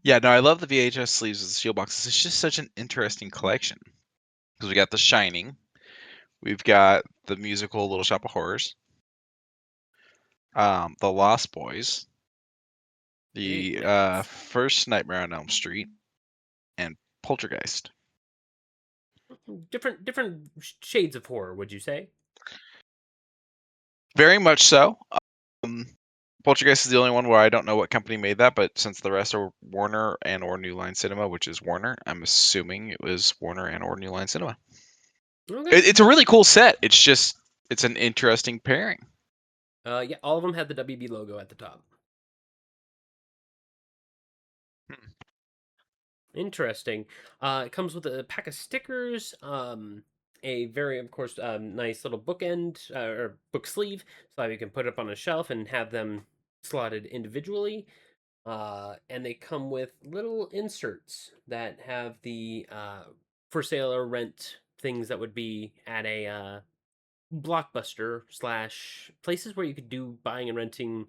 [SPEAKER 3] Yeah, no, I love the VHS sleeves with the steel boxes. It's just such an interesting collection because we got The Shining, we've got the musical Little Shop of Horrors, The Lost Boys, the first Nightmare on Elm Street, and Poltergeist.
[SPEAKER 2] Different shades of horror, would you say?
[SPEAKER 3] Very much so. Poltergeist is the only one where I don't know what company made that, but since the rest are Warner and or New Line Cinema, which is Warner, I'm assuming it was Warner and or New Line Cinema.
[SPEAKER 2] Okay.
[SPEAKER 3] It's a really cool set. It's an interesting pairing.
[SPEAKER 2] Yeah, all of them had the WB logo at the top. Interesting. It comes with a pack of stickers, a very, of course, nice little bookend or book sleeve, so that you can put it up on a shelf and have them slotted individually. And they come with little inserts that have the for sale or rent things that would be at a Blockbuster slash places where you could do buying and renting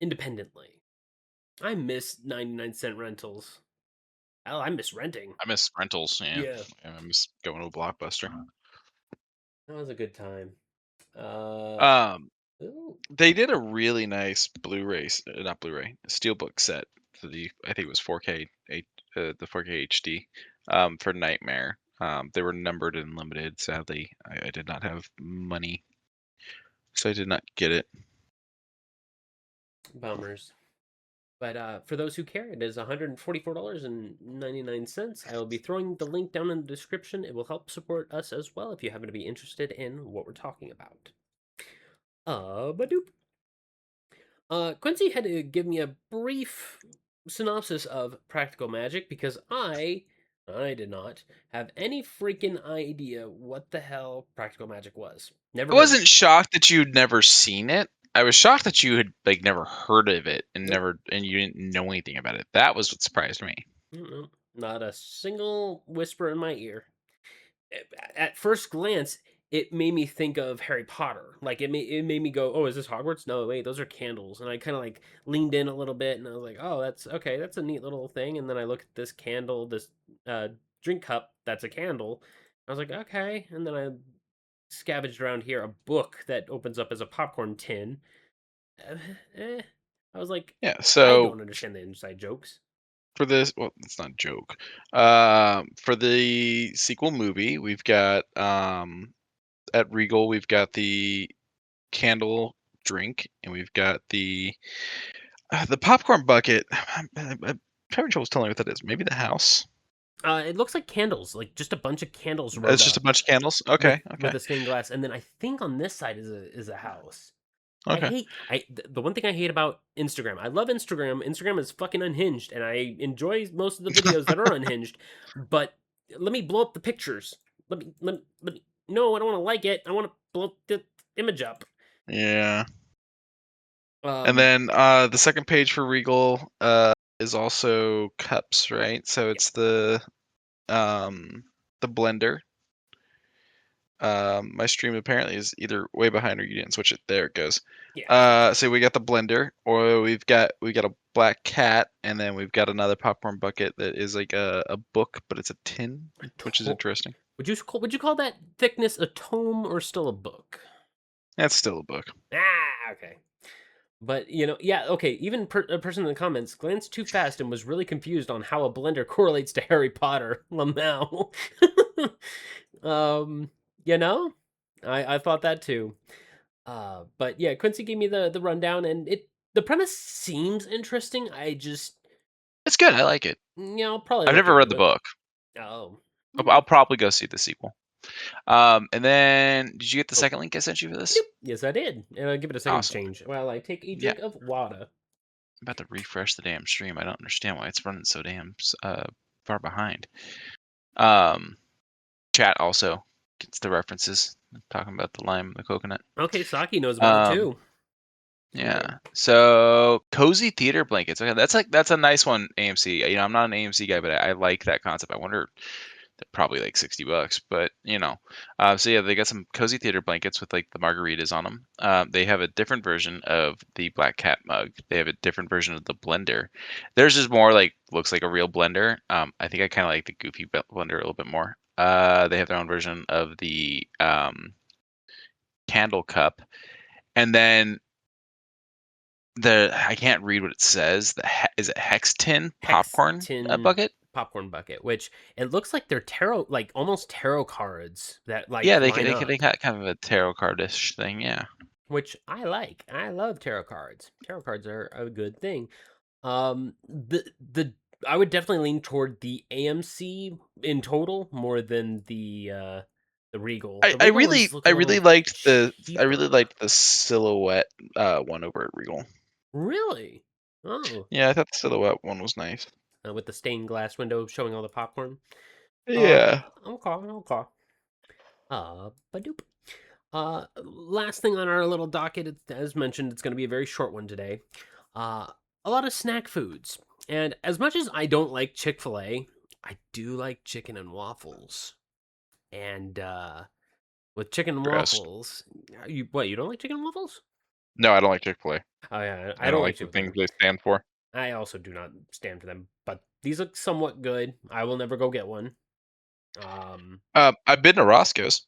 [SPEAKER 2] independently. I miss 99-cent rentals. Hell, I miss renting.
[SPEAKER 3] I miss rentals.
[SPEAKER 2] Yeah.
[SPEAKER 3] I miss going to a Blockbuster.
[SPEAKER 2] That was a good time.
[SPEAKER 3] They did a really nice Blu-ray, not Blu-ray, steelbook set for the, I think it was 4K
[SPEAKER 4] the 4K HD for Nightmare. They were numbered and limited. Sadly, I did not have money, so I did not get it.
[SPEAKER 2] Bummers. But for those who care, it is $144.99. I will be throwing the link down in the description. It will help support us as well if you happen to be interested in what we're talking about. Badoop. Quincy had to give me a brief synopsis of Practical Magic because I did not have any freaking idea what the hell Practical Magic was. Never
[SPEAKER 4] I
[SPEAKER 2] heard of
[SPEAKER 4] wasn't
[SPEAKER 2] it.
[SPEAKER 4] shocked that you'd never seen it. I was shocked that you had like never heard of it and
[SPEAKER 2] Nope.
[SPEAKER 4] you didn't know anything about it. That was what surprised me.
[SPEAKER 2] Mm-mm. Not a single whisper in my ear. At first glance, it made me think of Harry Potter. Like it made me go, "Oh, is this Hogwarts? No, wait, those are candles." And I kind of like leaned in a little bit, and I was like, "Oh, that's okay. That's a neat little thing." And then I look at this candle, this drink cup. That's a candle. I was like, "Okay." And then I scavenged around here a book that opens up as a popcorn tin. Uh, eh. I was like,
[SPEAKER 4] Yeah.
[SPEAKER 2] I
[SPEAKER 4] So
[SPEAKER 2] don't understand the inside jokes.
[SPEAKER 4] for this, well, it's not a joke. For the sequel movie, we've got at Regal, we've got the candle drink, and we've got the popcorn bucket. I'm having trouble telling what that is. Maybe the house.
[SPEAKER 2] It looks like candles, like just a bunch of candles rode
[SPEAKER 4] It's just a
[SPEAKER 2] up
[SPEAKER 4] bunch of candles.
[SPEAKER 2] with
[SPEAKER 4] Okay.
[SPEAKER 2] with
[SPEAKER 4] Okay.
[SPEAKER 2] a stained glass, and then I think on this side is a house.
[SPEAKER 4] Okay.
[SPEAKER 2] The one thing I hate about Instagram. I love Instagram. Instagram is fucking unhinged, and I enjoy most of the videos that are unhinged. But let me blow up the pictures. Let me. No, I don't want to like it. I want to blow the image up.
[SPEAKER 4] Yeah. And
[SPEAKER 2] Um,
[SPEAKER 4] then the second page for Regal is also cups, right? So it's the blender. My stream apparently is either way behind or you didn't switch it. There it goes.
[SPEAKER 2] yeah.
[SPEAKER 4] So we got the blender, or we've got a black cat, and then we've got another popcorn bucket that is like a book, but it's a tin, which is interesting.
[SPEAKER 2] Would you call that thickness a tome or still a book?
[SPEAKER 4] That's still a book.
[SPEAKER 2] Ah, okay. But yeah, okay. Even a person in the comments glanced too fast and was really confused on how a blender correlates to Harry Potter. Lamau. um, I thought that too. But yeah, Quincy gave me the rundown, and the premise seems interesting.
[SPEAKER 4] It's good. I like it.
[SPEAKER 2] I'll probably
[SPEAKER 4] I've
[SPEAKER 2] look
[SPEAKER 4] never read
[SPEAKER 2] into
[SPEAKER 4] the
[SPEAKER 2] it.
[SPEAKER 4] book.
[SPEAKER 2] Oh,
[SPEAKER 4] I'll probably go see the sequel. And then, did you get the second link I sent you for this?
[SPEAKER 2] Yep. Yes, I did. And I'll give it a second
[SPEAKER 4] Awesome.
[SPEAKER 2] change while I take a
[SPEAKER 4] Yeah.
[SPEAKER 2] drink of water.
[SPEAKER 4] I'm about to refresh the damn stream. I don't understand why it's running so damn far behind. Chat also gets the references. I'm talking about the lime, the coconut.
[SPEAKER 2] Okay, Socky knows about it too.
[SPEAKER 4] Yeah.
[SPEAKER 2] Okay.
[SPEAKER 4] So cozy theater blankets. Okay, that's a nice one, AMC. I'm not an AMC guy, but I like that concept. I wonder, they're probably like $60, but so yeah, they got some cozy theater blankets with like the margaritas on them. They have a different version of the black cat mug. They have a different version of the blender. Theirs is more like looks like a real blender. I think I kind of like the goofy blender a little bit more. They have their own version of the candle cup, and then I can't read what it says. Is it hex tin popcorn bucket?
[SPEAKER 2] Popcorn bucket, which it looks like they're tarot, like almost tarot cards that like
[SPEAKER 4] Yeah,
[SPEAKER 2] line
[SPEAKER 4] they
[SPEAKER 2] up.
[SPEAKER 4] got kind of a tarot card-ish thing. Yeah.
[SPEAKER 2] Which I like. I love tarot cards. Tarot cards are a good thing. The I would definitely lean toward the AMC in total more than the Regal. The
[SPEAKER 4] I
[SPEAKER 2] Regal ones look a little
[SPEAKER 4] really liked the
[SPEAKER 2] cheaper.
[SPEAKER 4] silhouette one over at Regal.
[SPEAKER 2] Really? Oh,
[SPEAKER 4] Yeah, I thought the silhouette one was nice.
[SPEAKER 2] with the stained glass window showing all the popcorn.
[SPEAKER 4] Yeah.
[SPEAKER 2] Okay. Badoop. Last thing on our little docket, as mentioned, it's going to be a very short one today. A lot of snack foods. And as much as I don't like Chick-fil-A, I do like chicken and waffles. And with chicken and
[SPEAKER 4] Gross.
[SPEAKER 2] waffles, you don't like chicken and waffles?
[SPEAKER 4] No, I don't like Chick-fil-A.
[SPEAKER 2] Oh yeah,
[SPEAKER 4] I don't like the things they stand for.
[SPEAKER 2] I also do not stand for them, but these look somewhat good. I will never go get one.
[SPEAKER 4] I've been to Roscoe's.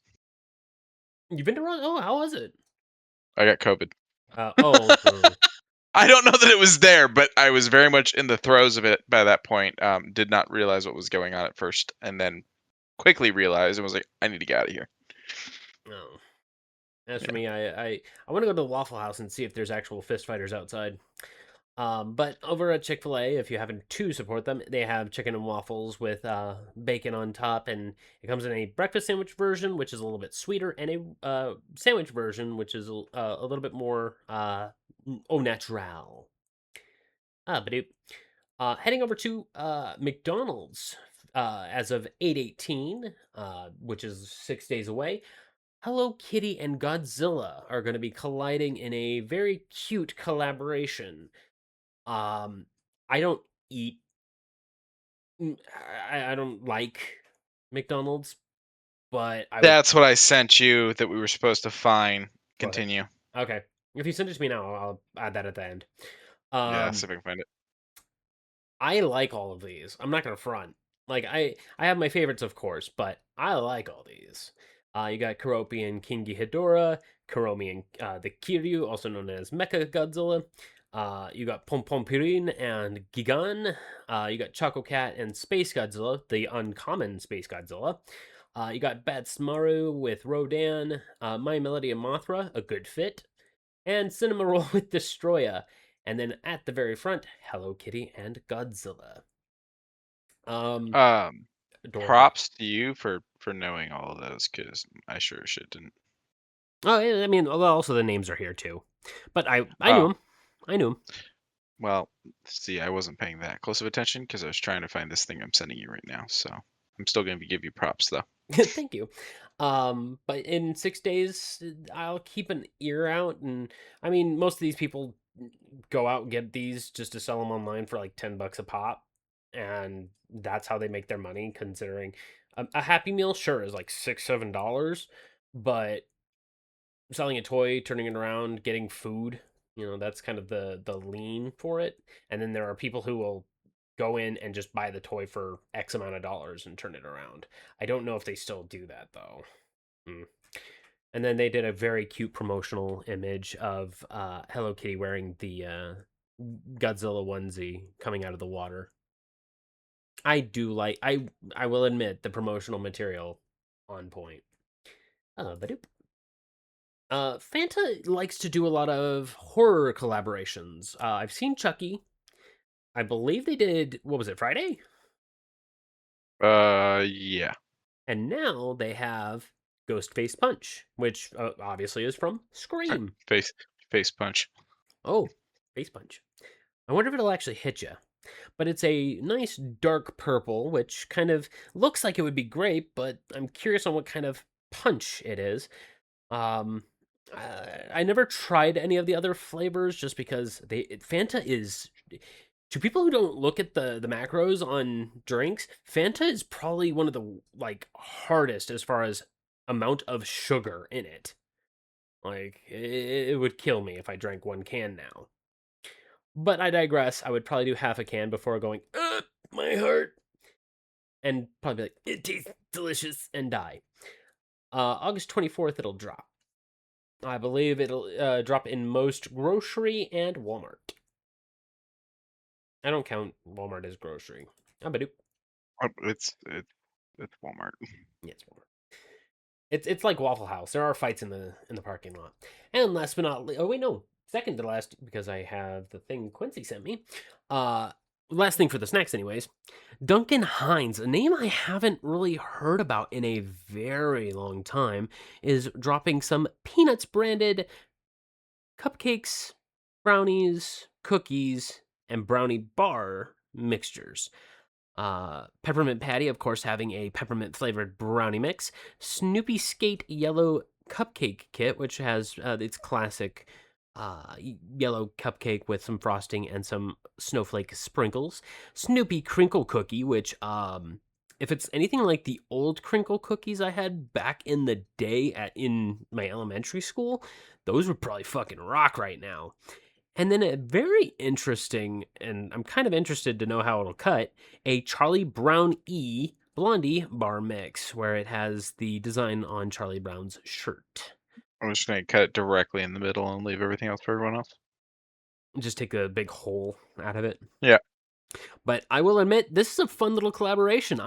[SPEAKER 2] You've been to Roscoe's? Oh, how was it?
[SPEAKER 4] I got COVID. I don't know that it was there, but I was very much in the throes of it by that point. Did not realize what was going on at first, and then quickly realized and was like, I need to get out of here.
[SPEAKER 2] No. As for
[SPEAKER 4] Yeah.
[SPEAKER 2] me, I want to go to the Waffle House and see if there's actual fist fighters outside. But over at Chick-fil-A, if you happen to support them, they have chicken and waffles with bacon on top, and it comes in a breakfast sandwich version, which is a little bit sweeter, and a sandwich version, which is a little bit more au natural. But heading over to McDonald's as of 8/18, which is 6 days away. Hello Kitty and Godzilla are going to be colliding in a very cute collaboration. Um, I don't eat. I don't like McDonald's, but I would
[SPEAKER 4] That's what I sent you that we were supposed to find.
[SPEAKER 2] what it.
[SPEAKER 4] Continue.
[SPEAKER 2] Okay, if you send it to me now, I'll add that at the end.
[SPEAKER 4] Yeah, see if I can find it.
[SPEAKER 2] I like all of these. I'm not gonna front. Like I have my favorites, of course, but I like all these. You got Karopi and King Ghidorah, Karomi and the Kiryu, also known as Mecha Godzilla. You got Pom Pom Purin and Gigan. You got Choco Cat and Space Godzilla, the uncommon Space Godzilla. You got Batsmaru with Rodan, My Melody and Mothra, a good fit, and Cinema Roll with Destroya. And then at the very front, Hello Kitty and Godzilla. Adorable.
[SPEAKER 4] Props to you for knowing all of those, because I sure as shit didn't.
[SPEAKER 2] Oh, I mean, well, also the names are here too, but I knew him. I knew him.
[SPEAKER 4] Well, see, I wasn't paying that close of attention because I was trying to find this thing I'm sending you right now. So I'm still going to give you props though.
[SPEAKER 2] Thank you. But in 6 days, I'll keep an ear out, and I mean, most of these people go out and get these just to sell them online for like $10 a pop, and that's how they make their money. Considering a Happy Meal, sure, is like $6-7, but selling a toy, turning it around, getting food, that's kind of the lean for it. And then there are people who will go in and just buy the toy for X amount of dollars and turn it around. I don't know if they still do that though. And then they did a very cute promotional image of Hello Kitty wearing the Godzilla onesie coming out of the water. I do like. I will admit the promotional material on point. Badoop. Fanta likes to do a lot of horror collaborations. I've seen Chucky. I believe they did. What was it? Friday.
[SPEAKER 4] Yeah.
[SPEAKER 2] And now they have Ghostface Punch, which obviously is from Scream.
[SPEAKER 4] Face punch.
[SPEAKER 2] Oh, face punch. I wonder if it'll actually hit you. But it's a nice dark purple, which kind of looks like it would be grape, but I'm curious on what kind of punch it is. I never tried any of the other flavors just because Fanta is, to people who don't look at the macros on drinks, Fanta is probably one of the like hardest as far as amount of sugar in it. Like it would kill me if I drank one can now. But I digress. I would probably do half a can before going, my heart, and probably be like, it tastes delicious, and die. August 24th, it'll drop. I believe it'll drop in most grocery and Walmart. I don't count Walmart as grocery. Badoop.
[SPEAKER 4] It's Walmart.
[SPEAKER 2] Yeah, it's Walmart. It's like Waffle House. There are fights in the parking lot. And last but not least, oh wait, no, second to last, because I have the thing Quincy sent me. Last thing for the snacks, anyways. Duncan Hines, a name I haven't really heard about in a very long time, is dropping some Peanuts branded cupcakes, brownies, cookies, and brownie bar mixtures. Peppermint Patty, of course, having a peppermint flavored brownie mix. Snoopy Skate Yellow Cupcake Kit, which has its classic yellow cupcake with some frosting and some snowflake sprinkles. Snoopy Crinkle Cookie, which, if it's anything like the old crinkle cookies I had back in the day in my elementary school, those would probably fucking rock right now. And then a very interesting, and I'm kind of interested to know how it'll cut, a Charlie Brown E Blondie bar mix, where it has the design on Charlie Brown's shirt.
[SPEAKER 4] I'm just going to cut it directly in the middle and leave everything else for everyone else.
[SPEAKER 2] Just take a big hole out of it.
[SPEAKER 4] Yeah.
[SPEAKER 2] But I will admit, this is a fun little collaboration.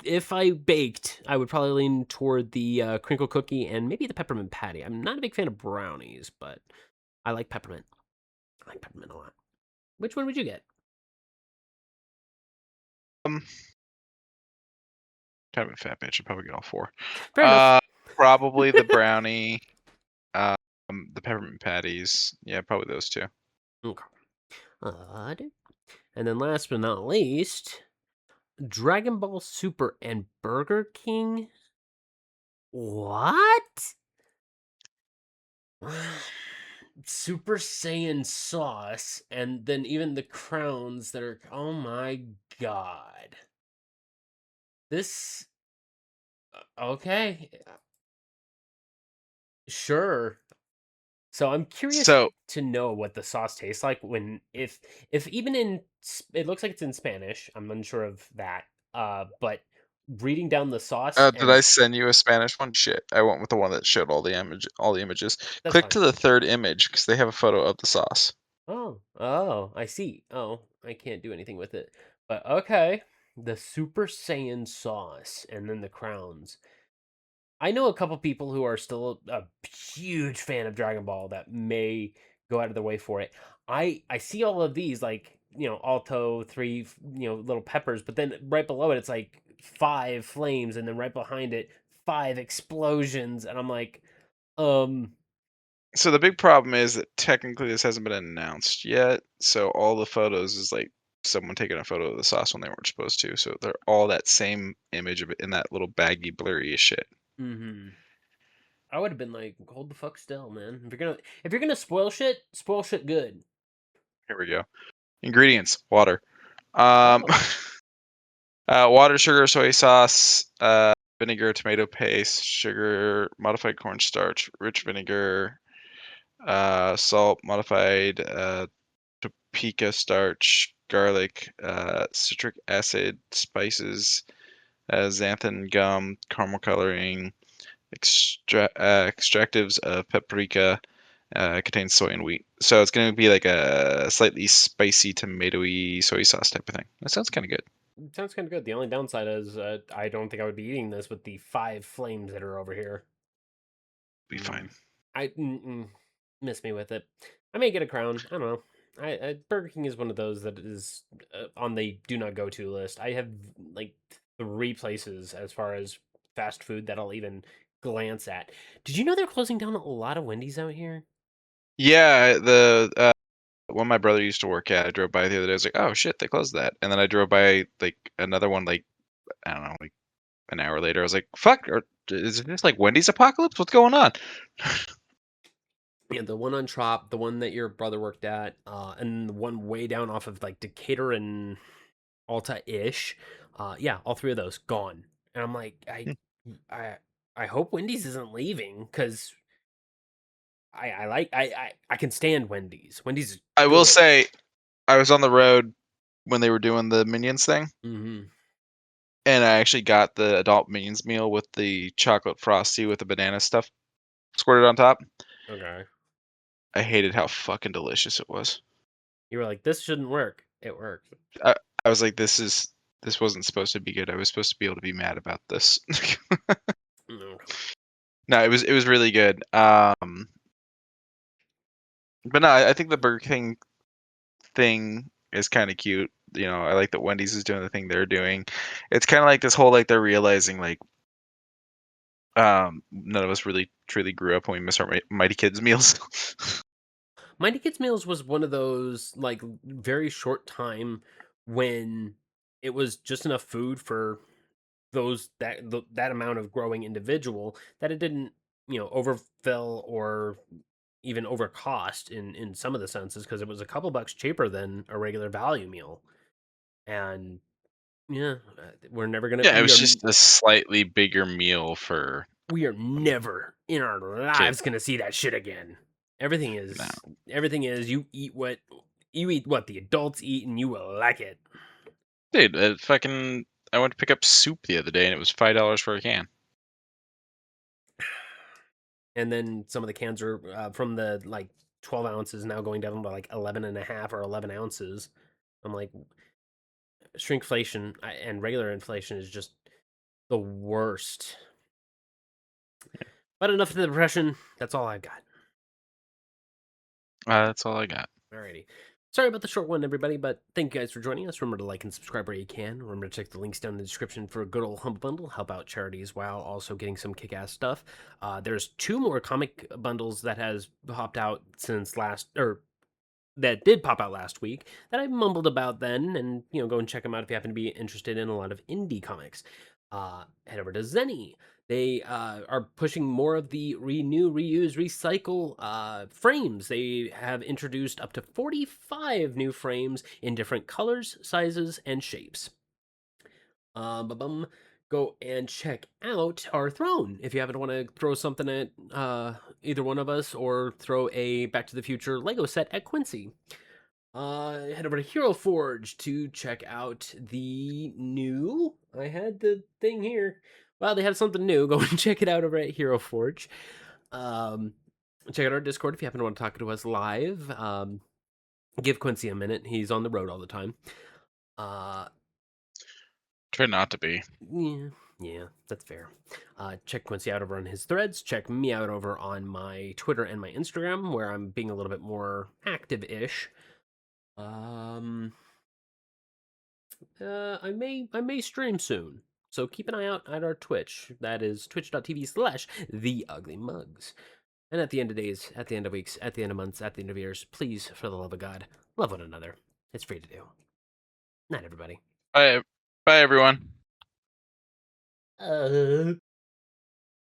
[SPEAKER 2] If I baked, I would probably lean toward the crinkle cookie and maybe the peppermint patty. I'm not a big fan of brownies, but I like peppermint. I like peppermint a lot. Which one would you get?
[SPEAKER 3] Kind of a fat bitch. I'd probably get all 4.
[SPEAKER 2] Fair enough.
[SPEAKER 3] Probably the brownie, the peppermint patties. Yeah, probably those 2.
[SPEAKER 2] Okay. And then last but not least, Dragon Ball Super and Burger King. What? Super Saiyan sauce, and then even the crowns that are. Oh my god. This. Okay. Sure. So I'm curious
[SPEAKER 3] So
[SPEAKER 2] to know what the sauce tastes like when if even in it looks like it's in Spanish. I'm unsure of that. But reading down the sauce
[SPEAKER 4] Did I send you a Spanish one? Shit, I went with the one that showed all the images.
[SPEAKER 2] that's
[SPEAKER 4] Click
[SPEAKER 2] fine.
[SPEAKER 4] to the 3rd image because they have a photo of the sauce.
[SPEAKER 2] Oh, I see. Oh, I can't do anything with it. But okay. The Super Saiyan sauce and then the crowns. I know a couple people who are still a huge fan of Dragon Ball that may go out of their way for it. I see all of these like, alto, 3, little peppers, but then right below it it's like 5 flames and then right behind it 5 explosions and I'm like,
[SPEAKER 3] So the big problem is that technically this hasn't been announced yet. So all the photos is like someone taking a photo of the sauce when they weren't supposed to. So they're all that same image of it in that little baggy, blurry as shit.
[SPEAKER 2] mhm. I would have been like, hold the fuck still, man. If you're gonna spoil shit good.
[SPEAKER 3] Here we go. Ingredients: water, um, water, sugar, soy sauce, vinegar, tomato paste, sugar, modified cornstarch, rich vinegar, salt, modified paprika starch, garlic, citric acid, spices, xanthan gum, caramel coloring, extractives of paprika. Contains soy and wheat, so it's going to be like a slightly spicy, tomatoey soy sauce type of thing. That sounds kind of good.
[SPEAKER 2] Sounds kind of good. The only downside is I don't think I would be eating this with the 5 flames that are over here.
[SPEAKER 3] Be fine.
[SPEAKER 2] I miss me with it. I may get a crown. I don't know. Burger King is one of those that is on the do not go to list. I have like 3 places as far as fast food that I'll even glance at. Did you know they're closing down a lot of Wendy's out here?
[SPEAKER 3] Yeah, the one my brother used to work at, I drove by the other day. I was like, oh shit, they closed that. And then I drove by like another one, like I don't know, like an hour later. I was like, fuck, is this like Wendy's apocalypse? What's going on?
[SPEAKER 2] Yeah, the one on Trop, the one that your brother worked at, and the one way down off of like Decatur and Alta-ish. Yeah, all 3 of those gone. And I'm like, I, I hope Wendy's isn't leaving because I can stand Wendy's. Wendy's is
[SPEAKER 3] I will
[SPEAKER 2] good.
[SPEAKER 3] say, I was on the road when they were doing the Minions thing,
[SPEAKER 2] Mm-hmm.
[SPEAKER 3] and I actually got the adult Minions meal with the chocolate frosty with the banana stuff squirted on top.
[SPEAKER 2] Okay.
[SPEAKER 3] I hated how fucking delicious it was.
[SPEAKER 2] You were like, this shouldn't work. It worked.
[SPEAKER 3] I was like, this wasn't supposed to be good. I was supposed to be able to be mad about this.
[SPEAKER 2] No.
[SPEAKER 3] No, it was really good. But no, I think the Burger King thing is kind of cute. I like that Wendy's is doing the thing they're doing. It's kind of like this whole like they're realizing like none of us really truly grew up when we miss our Mighty Kids meals.
[SPEAKER 2] Mighty Kids Meals was one of those like very short time when it was just enough food for that amount of growing individual that it didn't overfill or even overcost in some of the senses because it was a couple bucks cheaper than a regular value meal. And yeah, we're never gonna
[SPEAKER 3] Yeah, it was just a slightly bigger meal for
[SPEAKER 2] we are never in our
[SPEAKER 3] kids.
[SPEAKER 2] lives gonna see that shit again. Everything is
[SPEAKER 3] No.
[SPEAKER 2] you eat what the adults eat and you will like it.
[SPEAKER 3] Dude, I went to pick up soup the other day and it was $5 for a can.
[SPEAKER 2] And then some of the cans are from the like 12 ounces now going down to like 11 and a half or 11 ounces. I'm like, shrinkflation and regular inflation is just the worst. But enough of the depression. That's all I've got.
[SPEAKER 4] That's all I got.
[SPEAKER 2] Alrighty. Sorry about the short one, everybody, but thank you guys for joining us. Remember to like and subscribe where you can. Remember to check the links down in the description for a good old Humble Bundle. Help out charities while also getting some kick-ass stuff. There's 2 more comic bundles that has popped out since that did pop out last week that I mumbled about then, and go and check them out if you happen to be interested in a lot of indie comics. Head over to Zenny. They are pushing more of the renew, reuse, recycle frames. They have introduced up to 45 new frames in different colors, sizes, and shapes. Go and check out our throne if you happen to want to throw something at either one of us, or throw a Back to the Future Lego set at Quincy. Head over to Hero Forge to check out the new. I had the thing here. Well, they have something new. Go and check it out over at Hero Forge. Check out our Discord if you happen to want to talk to us live. Give Quincy a minute. He's on the road all the time.
[SPEAKER 3] Try not to be.
[SPEAKER 2] Yeah, that's fair. Check Quincy out over on his threads. Check me out over on my Twitter and my Instagram, where I'm being a little bit more active-ish. I may stream soon, so keep an eye out at our Twitch. That is twitch.tv/TheUglyMugs. And at the end of days, at the end of weeks, at the end of months, at the end of years, please, for the love of God, love one another. It's free to do. Night, everybody.
[SPEAKER 4] Bye, everyone.